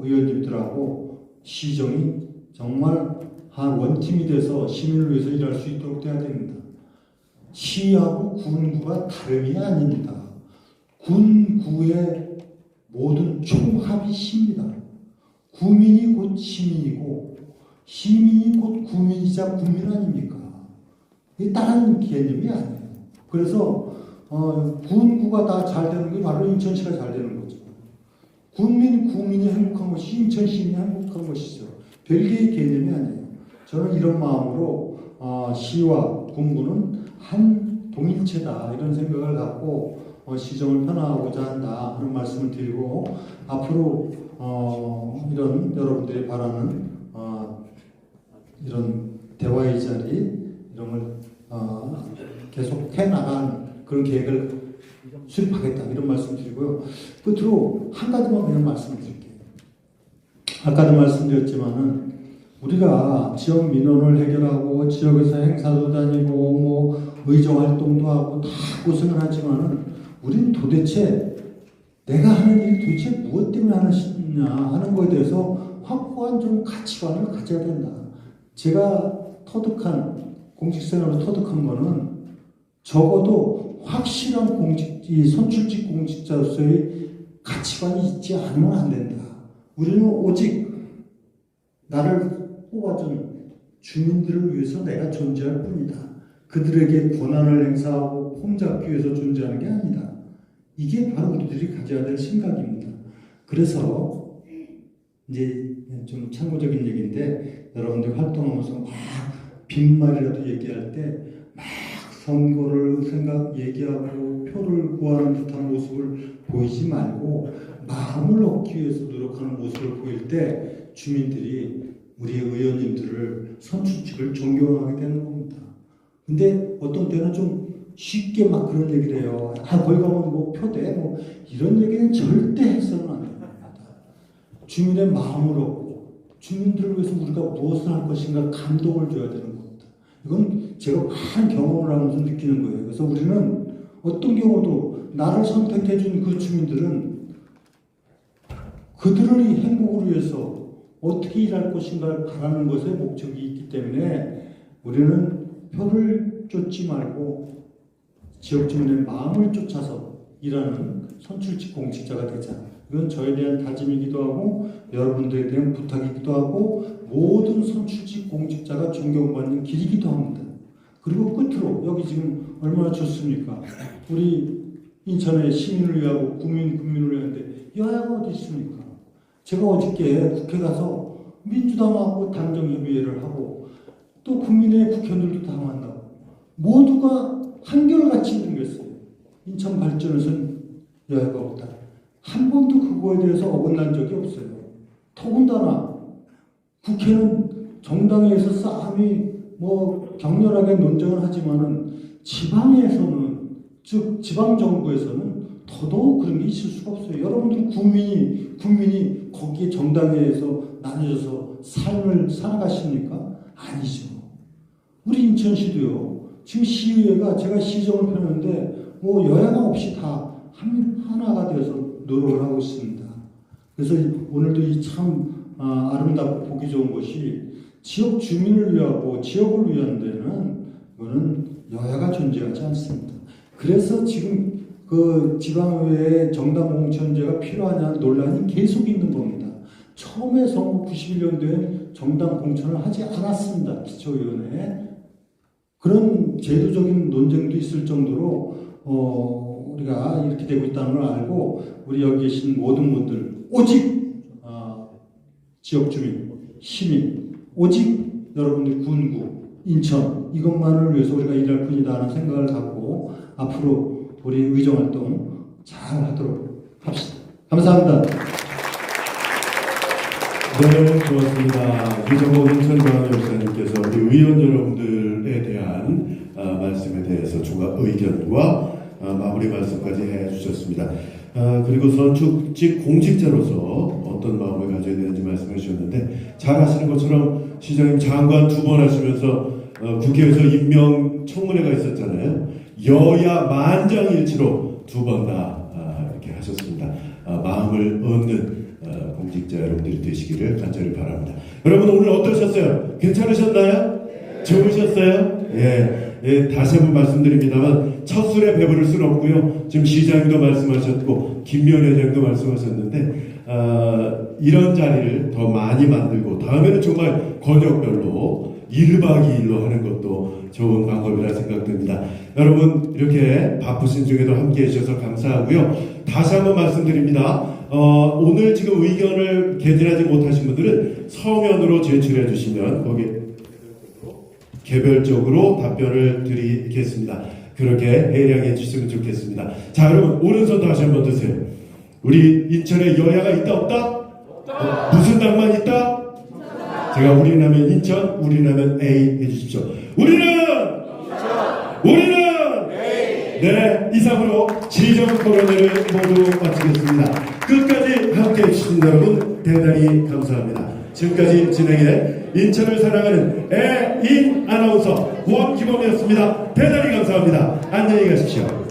[SPEAKER 13] 의원님들하고 시정이 정말 한 원팀이 돼서 시민을 위해서 일할 수 있도록 돼야 됩니다. 시하고 군구가 다름이 아닙니다. 군구의 모든 총합이 시입니다. 구민이 곧 시민이고 시민이 곧 구민이자 국민 아닙니까? 이게 다른 개념이 아니에요. 그래서 군구가 다 잘 되는 게 바로 인천시가 잘 되는 거죠. 구민이 행복한 것이 인천 시민이 행복한 것이죠. 별개의 개념이 아니에요. 저는 이런 마음으로 시와 군구는 한 동일체다 이런 생각을 갖고 시정을 편화하고자 한다 하는 말씀을 드리고, 앞으로 이런 여러분들이 바라는 이런 대화의 자리 이런 걸 계속 해나간 그런 계획을 수립하겠다 이런 말씀 드리고요. 끝으로 한 가지만 그냥 말씀드릴게요. 아까도 말씀드렸지만은 우리가 지역 민원을 해결하고 지역에서 행사도 다니고 의정 활동도 하고 다 고생을 하지만은 우리는 도대체 내가 하는 일이 도대체 무엇 때문에 하느냐 하는 것에 대해서 확고한 좀 가치관을 가져야 된다. 제가 공직생활로 터득한 거는 적어도 확실한 선출직 공직자로서의 가치관이 있지 않으면 안 된다. 우리는 오직 나를 뽑아준 주민들을 위해서 내가 존재할 뿐이다. 그들에게 권한을 행사하고 폼 잡기 위해서 존재하는 게 아니다. 이게 바로 우리들이 가져야 될 생각입니다. 그래서 이제 좀 참고적인 얘기인데, 여러분들 활동하면서 막 빈말이라도 얘기할 때 막 선거를 얘기하고 표를 구하는 듯한 모습을 보이지 말고 마음을 얻기 위해서 노력하는 모습을 보일 때 주민들이 우리 의원님들을 선출직을 존경하게 되는 겁니다. 근데 어떤 때는 좀 쉽게 막 그런 얘기를 해요. 거기 가면 표대 이런 얘기는 절대 해서는 안 됩니다. 주민의 마음을 얻고 주민들을 위해서 우리가 무엇을 할 것인가 감동을 줘야 되는 겁니다. 이건 제가 많은 경험을 하면서 느끼는 거예요. 그래서 우리는 어떤 경우도 나를 선택해 준 그 주민들은 그들의 행복을 위해서 어떻게 일할 것인가를 바라는 것에 목적이 있기 때문에 우리는 표를 쫓지 말고 지역 주민의 마음을 쫓아서 일하는 선출직 공직자가 되자. 이건 저에 대한 다짐이기도 하고 여러분들에 대한 부탁이기도 하고 모든 선출직 공직자가 존경받는 길이기도 합니다. 그리고 끝으로 여기 지금 얼마나 좋습니까? 우리 인천의 시민을 위하고 국민을 위하는데 여야가 어디 있습니까? 제가 어저께 국회 가서 민주당하고 당정협의회를 하고 또 국민의 국회의원들도 다 만나고 모두가 한결같이 생겼어요. 인천 발전에서는 여야가 없다. 한 번도 그거에 대해서 어긋난 적이 없어요. 더군다나 국회는 정당에서 싸움이 격렬하게 논쟁을 하지만은 지방에서는, 즉 지방정부에서는 더더욱 그런 게 있을 수가 없어요. 여러분들 국민이 거기에 정당에서 나뉘어서 삶을 살아가십니까? 아니죠. 우리 인천시도요. 지금 시의회가 제가 시정을 펴는데 여야가 없이 다 하나가 되어서 노력을 하고 있습니다. 그래서 오늘도 이 참 아름답고 보기 좋은 것이 지역 주민을 위하고 지역을 위한 데는 이거는 여야가 존재하지 않습니다. 그래서 지금 그 지방의회 정당 공천제가 필요하냐는 논란이 계속 있는 겁니다. 처음에 선거 91년도에 정당 공천을 하지 않았습니다. 기초위원회에. 그런 제도적인 논쟁도 있을 정도로 우리가 이렇게 되고 있다는 걸 알고 우리 여기 계신 모든 분들 오직 지역 주민, 시민, 오직 여러분들 군구, 인천 이것만을 위해서 우리가 일할 뿐이다 하는 생각을 갖고 앞으로 우리 의정활동 잘 하도록 합시다. 감사합니다.
[SPEAKER 1] 네, 고맙습니다. 유정복 인천광역시장님께서 우리 의원 여러분들에 대한 말씀에 대해서 추가 의견과 마무리 말씀까지 해주셨습니다. 그리고 선출직 공직자로서 어떤 마음을 가져야 되는지 말씀해 주셨는데 잘 아시는 것처럼 시장님 장관 2번 하시면서 국회에서 임명 청문회가 있었잖아요. 여야 만장일치로 2번 다 이렇게 하셨습니다. 마음을 얻는 공직자 여러분들이 되시기를 간절히 바랍니다. 여러분 오늘 어떠셨어요? 괜찮으셨나요? 좋으셨어요? 예, 다시 한번 말씀드립니다만 첫 술에 배부를 수는 없고요. 지금 시장님도 말씀하셨고 김미연 회장도 말씀하셨는데 이런 자리를 더 많이 만들고 다음에는 정말 권역별로 1박 2일로 하는 것도 좋은 방법이라 생각됩니다. 여러분 이렇게 바쁘신 중에도 함께해 주셔서 감사하고요. 다시 한번 말씀드립니다. 오늘 지금 의견을 개진하지 못하신 분들은 서면으로 제출해 주시면 거기 개별적으로 답변을 드리겠습니다. 그렇게 해량해 주시면 좋겠습니다. 자, 여러분 오른손 다시 한번 드세요. 우리 인천에 여야가 있다 없다? 무슨 당만 있다? 제가 우리라면 인천, 우리라면 A 해주십시오. 우리는 A. 네, 이상으로 지정 토론회를 모두 마치겠습니다. 끝까지 함께해 주신 여러분 대단히 감사합니다. 지금까지 진행해 인천을 사랑하는 애인 아나운서 원기범이었습니다. 대단히 감사합니다. 안녕히 가십시오.